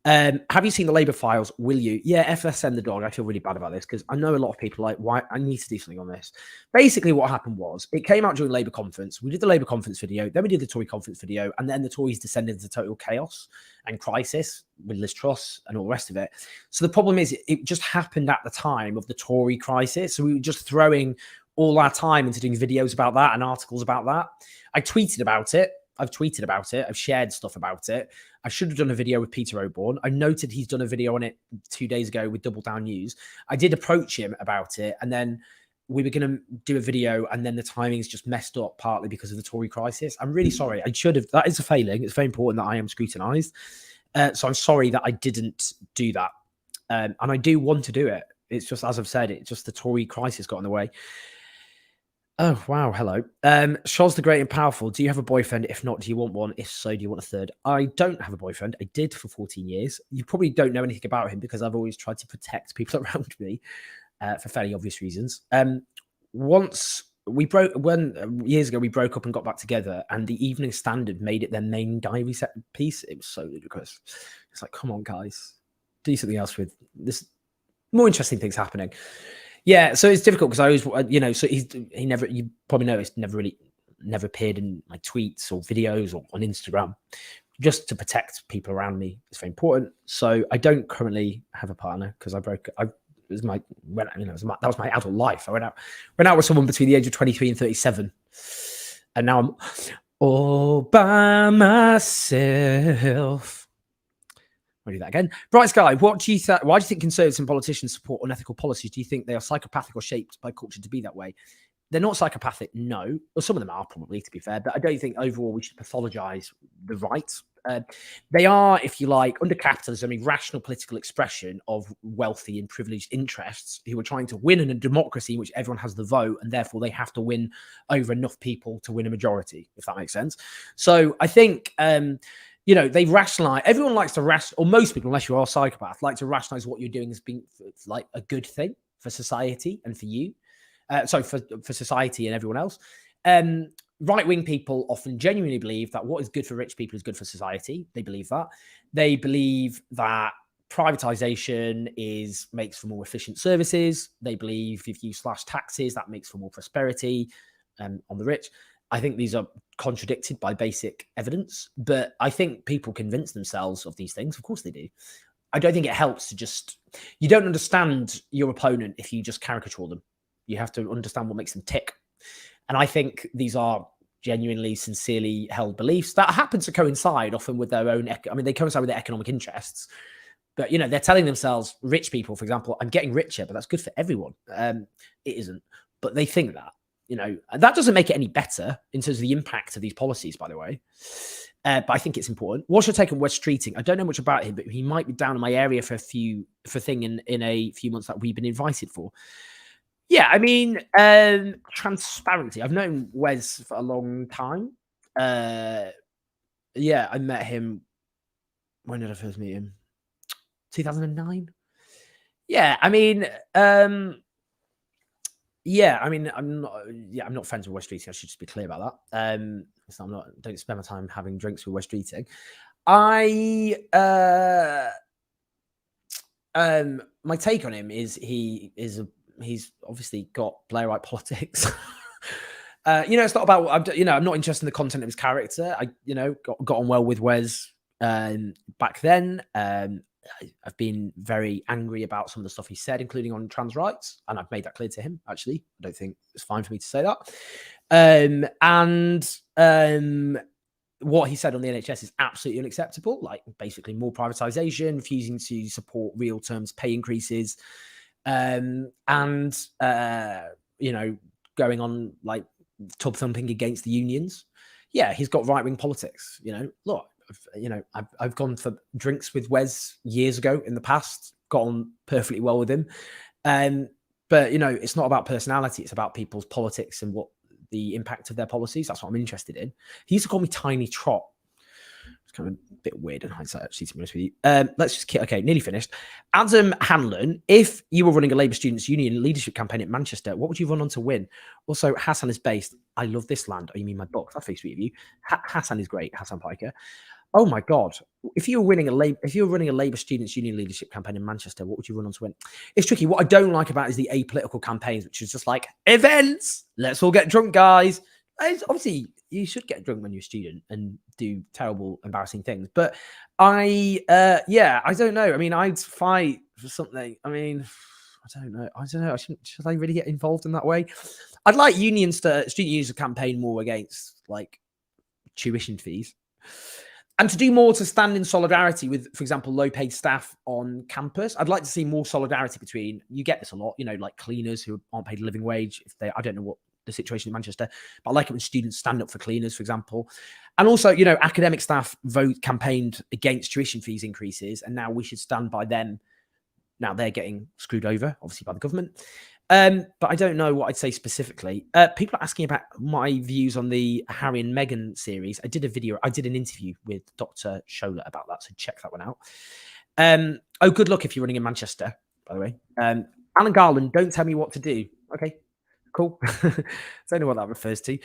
Have you seen the Labour files? Will you? Yeah, FSN the dog. I feel really bad about this because I know a lot of people like, why I need to do something on this. Basically, what happened was it came out during Labour conference. We did the Labour conference video, then we did the Tory conference video, and then the Tories descended into total chaos and crisis with Liz Truss and all the rest of it. So the problem is it just happened at the time of the Tory crisis. So we were just throwing all our time into doing videos about that and articles about that. I tweeted about it. I've tweeted about it. I've shared stuff about it. I should have done a video with Peter O'Born. I noted he's done a video on it 2 days ago with Double Down News. I did approach him about it, and then we were going to do a video, and then the timing's just messed up partly because of the Tory crisis. I'm really sorry. I should have. That is a failing. It's very important that I am scrutinised. So I'm sorry that I didn't do that. And I do want to do it. It's just, as I've said, it's just the Tory crisis got in the way. Oh, wow. Hello. Charles the Great and Powerful. Do you have a boyfriend? If not, do you want one? If so, do you want a third? I don't have a boyfriend. I did for 14 years. You probably don't know anything about him because I've always tried to protect people around me for fairly obvious reasons. Once we years ago, we broke up and got back together, and the Evening Standard made it their main diary set piece. It was so ludicrous. It's like, come on, guys, do something else with this. More interesting things happening. Yeah, so it's difficult because I always, so he never, you probably noticed, never appeared in my tweets or videos or on Instagram, just to protect people around me. It's very important. So I don't currently have a partner because that was my adult life. I went out with someone between the age of 23 and 37, and now I'm all by myself. I'll do that again. Bright Sky, why do you think conservatives and politicians support unethical policies? Do you think they are psychopathic or shaped by culture to be that way? They're not psychopathic, no. Well, some of them are probably, to be fair, but I don't think overall we should pathologize the right. They are, if you like, under capitalism, a rational political expression of wealthy and privileged interests who are trying to win in a democracy in which everyone has the vote, and therefore they have to win over enough people to win a majority, if that makes sense. So I think... they rationalize. Everyone likes to or most people, unless you are a psychopath, like to rationalize what you're doing as being like a good thing for society and for you. For society and everyone else. Right-wing people often genuinely believe that what is good for rich people is good for society. They believe that. They believe that privatization makes for more efficient services. They believe if you slash taxes, that makes for more prosperity on the rich. I think these are contradicted by basic evidence, but I think people convince themselves of these things. Of course they do. I don't think it helps to you don't understand your opponent if you just caricature them. You have to understand what makes them tick. And I think these are genuinely, sincerely held beliefs that happen to coincide often with their own, they coincide with their economic interests. But, they're telling themselves, rich people, for example, I'm getting richer, but that's good for everyone. It isn't. But they think that. And that doesn't make it any better in terms of the impact of these policies, by the way. But I think it's important. What's your take on Wes Streeting? I don't know much about him, but he might be down in my area for a thing in a few months that we've been invited for. Yeah, transparency. I've known Wes for a long time. I met him. When did I first meet him? 2009. Yeah, I'm not friends with Wes Streeting. I should just be clear about that. So don't spend my time having drinks with Wes Streeting. My take on him is he's obviously got Blairite politics. It's not about, I'm not interested in the content of his character. I got on well with Wes back then. I've been very angry about some of the stuff he said, including on trans rights, and I've made that clear to him. Actually, I don't think it's fine for me to say that. What he said on the NHS is absolutely unacceptable. Like basically more privatization, refusing to support real terms pay increases, going on like tub thumping against the unions. Yeah, he's got right wing politics. Look. I've gone for drinks with Wes years ago in the past, got on perfectly well with him. But, you know, it's not about personality. It's about people's politics and what the impact of their policies. That's what I'm interested in. He used to call me Tiny Trot. It's kind of a bit weird in hindsight, actually, to be honest with you. Let's just okay, nearly finished. Adam Hanlon, if you were running a Labour Students' Union leadership campaign at Manchester, what would you run on to win? Also, Hassan is based. I love this land. Oh, you mean my book? That's very sweet of you. Hassan is great. Hassan Piker. Oh my God! If you were running a Labour Students' Union leadership campaign in Manchester, what would you run on to win? It's tricky. What I don't like about it is the apolitical campaigns, which is just like events. Let's all get drunk, guys. Obviously, you should get drunk when you're a student and do terrible, embarrassing things. But I don't know. I mean, I'd fight for something. I mean, I don't know. Should I really get involved in that way? I'd like student unions to campaign more against like tuition fees. And to do more to stand in solidarity with, for example, low-paid staff on campus. I'd like to see more solidarity between, you get this a lot, you know, like cleaners who aren't paid a living wage. I don't know what the situation in Manchester, but I like it when students stand up for cleaners, for example. And also, you know, academic staff campaigned against tuition fees increases, and now we should stand by them. Now they're getting screwed over, obviously, by the government. But I don't know what I'd say specifically. People are asking about my views on the Harry and Meghan series. I did an interview with Dr. Scholar about that, so check that one out. Good luck if you're running in Manchester, by the way. Alan Garland, don't tell me what to do. Okay, cool. Don't know what that refers to.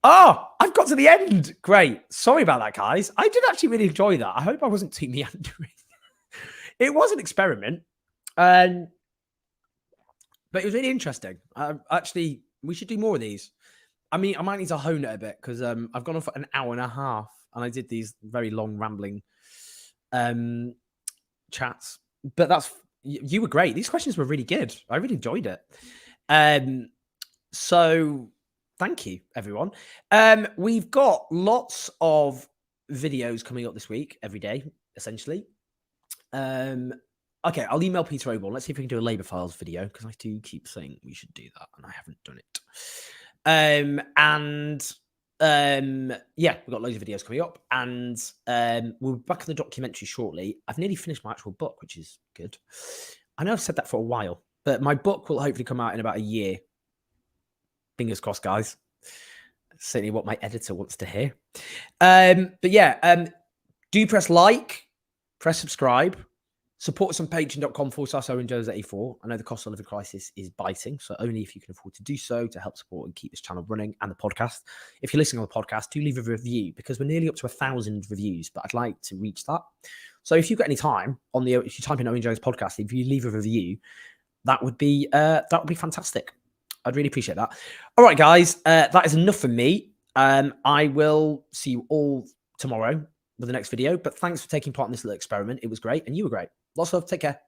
Oh, I've got to the end. Great. Sorry about that, guys. I did actually really enjoy that. I hope I wasn't too meandering. It was an experiment. But it was really interesting. Actually, we should do more of these. I mean, I might need to hone it a bit because I've gone on for an hour and a half and I did these very long rambling chats. But you were great. These questions were really good. I really enjoyed it. So thank you, everyone. We've got lots of videos coming up this week, every day, essentially. Okay, I'll email Peter Oborne. Let's see if we can do a Labour Files video because I do keep saying we should do that and I haven't done it. Yeah, we've got loads of videos coming up and we'll be back in the documentary shortly. I've nearly finished my actual book, which is good. I know I've said that for a while, but my book will hopefully come out in about a year. Fingers crossed, guys. Certainly what my editor wants to hear. But yeah, do press like, press subscribe. Support us on patreon.com/OwenJones84. I know the cost of living crisis is biting, so only if you can afford to do so to help support and keep this channel running and the podcast. If you're listening on the podcast, do leave a review because we're nearly up to 1,000 reviews, but I'd like to reach that. So if you've got any time if you type in Owen Jones podcast, if you leave a review, that would be fantastic. I'd really appreciate that. All right, guys, that is enough from me. I will see you all tomorrow with the next video, but thanks for taking part in this little experiment. It was great, and you were great. Lots of love. Take care.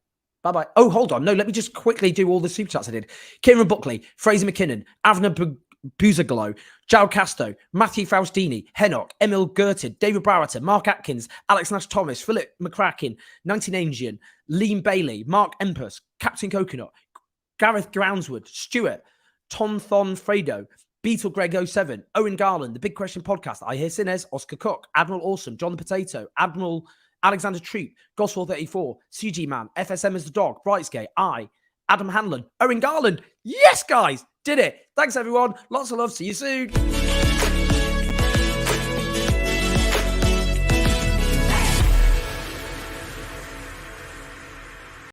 Bye-bye. Oh, hold on. No, let me just quickly do all the super chats I did. Kieran Buckley, Fraser McKinnon, Avner Buzagalo, Joe Casto, Matthew Faustini, Hennock, Emil Gerted, David Browerton, Mark Atkins, Alex Nash-Thomas, Philip McCracken, 19 Angian, Liam Bailey, Mark Empus, Captain Coconut, Gareth Groundswood, Stuart, Tom Thon Fredo, Beetle Greg 07, Owen Garland, The Big Question Podcast, I Hear Sinners, Oscar Cook, Admiral Awesome, John the Potato, Admiral Alexander Troop, Gospel 34, CG Man, FSM as the Dog, Brightsgate, Adam Hanlon, Owen Garland. Yes, guys, did it. Thanks, everyone. Lots of love. See you soon.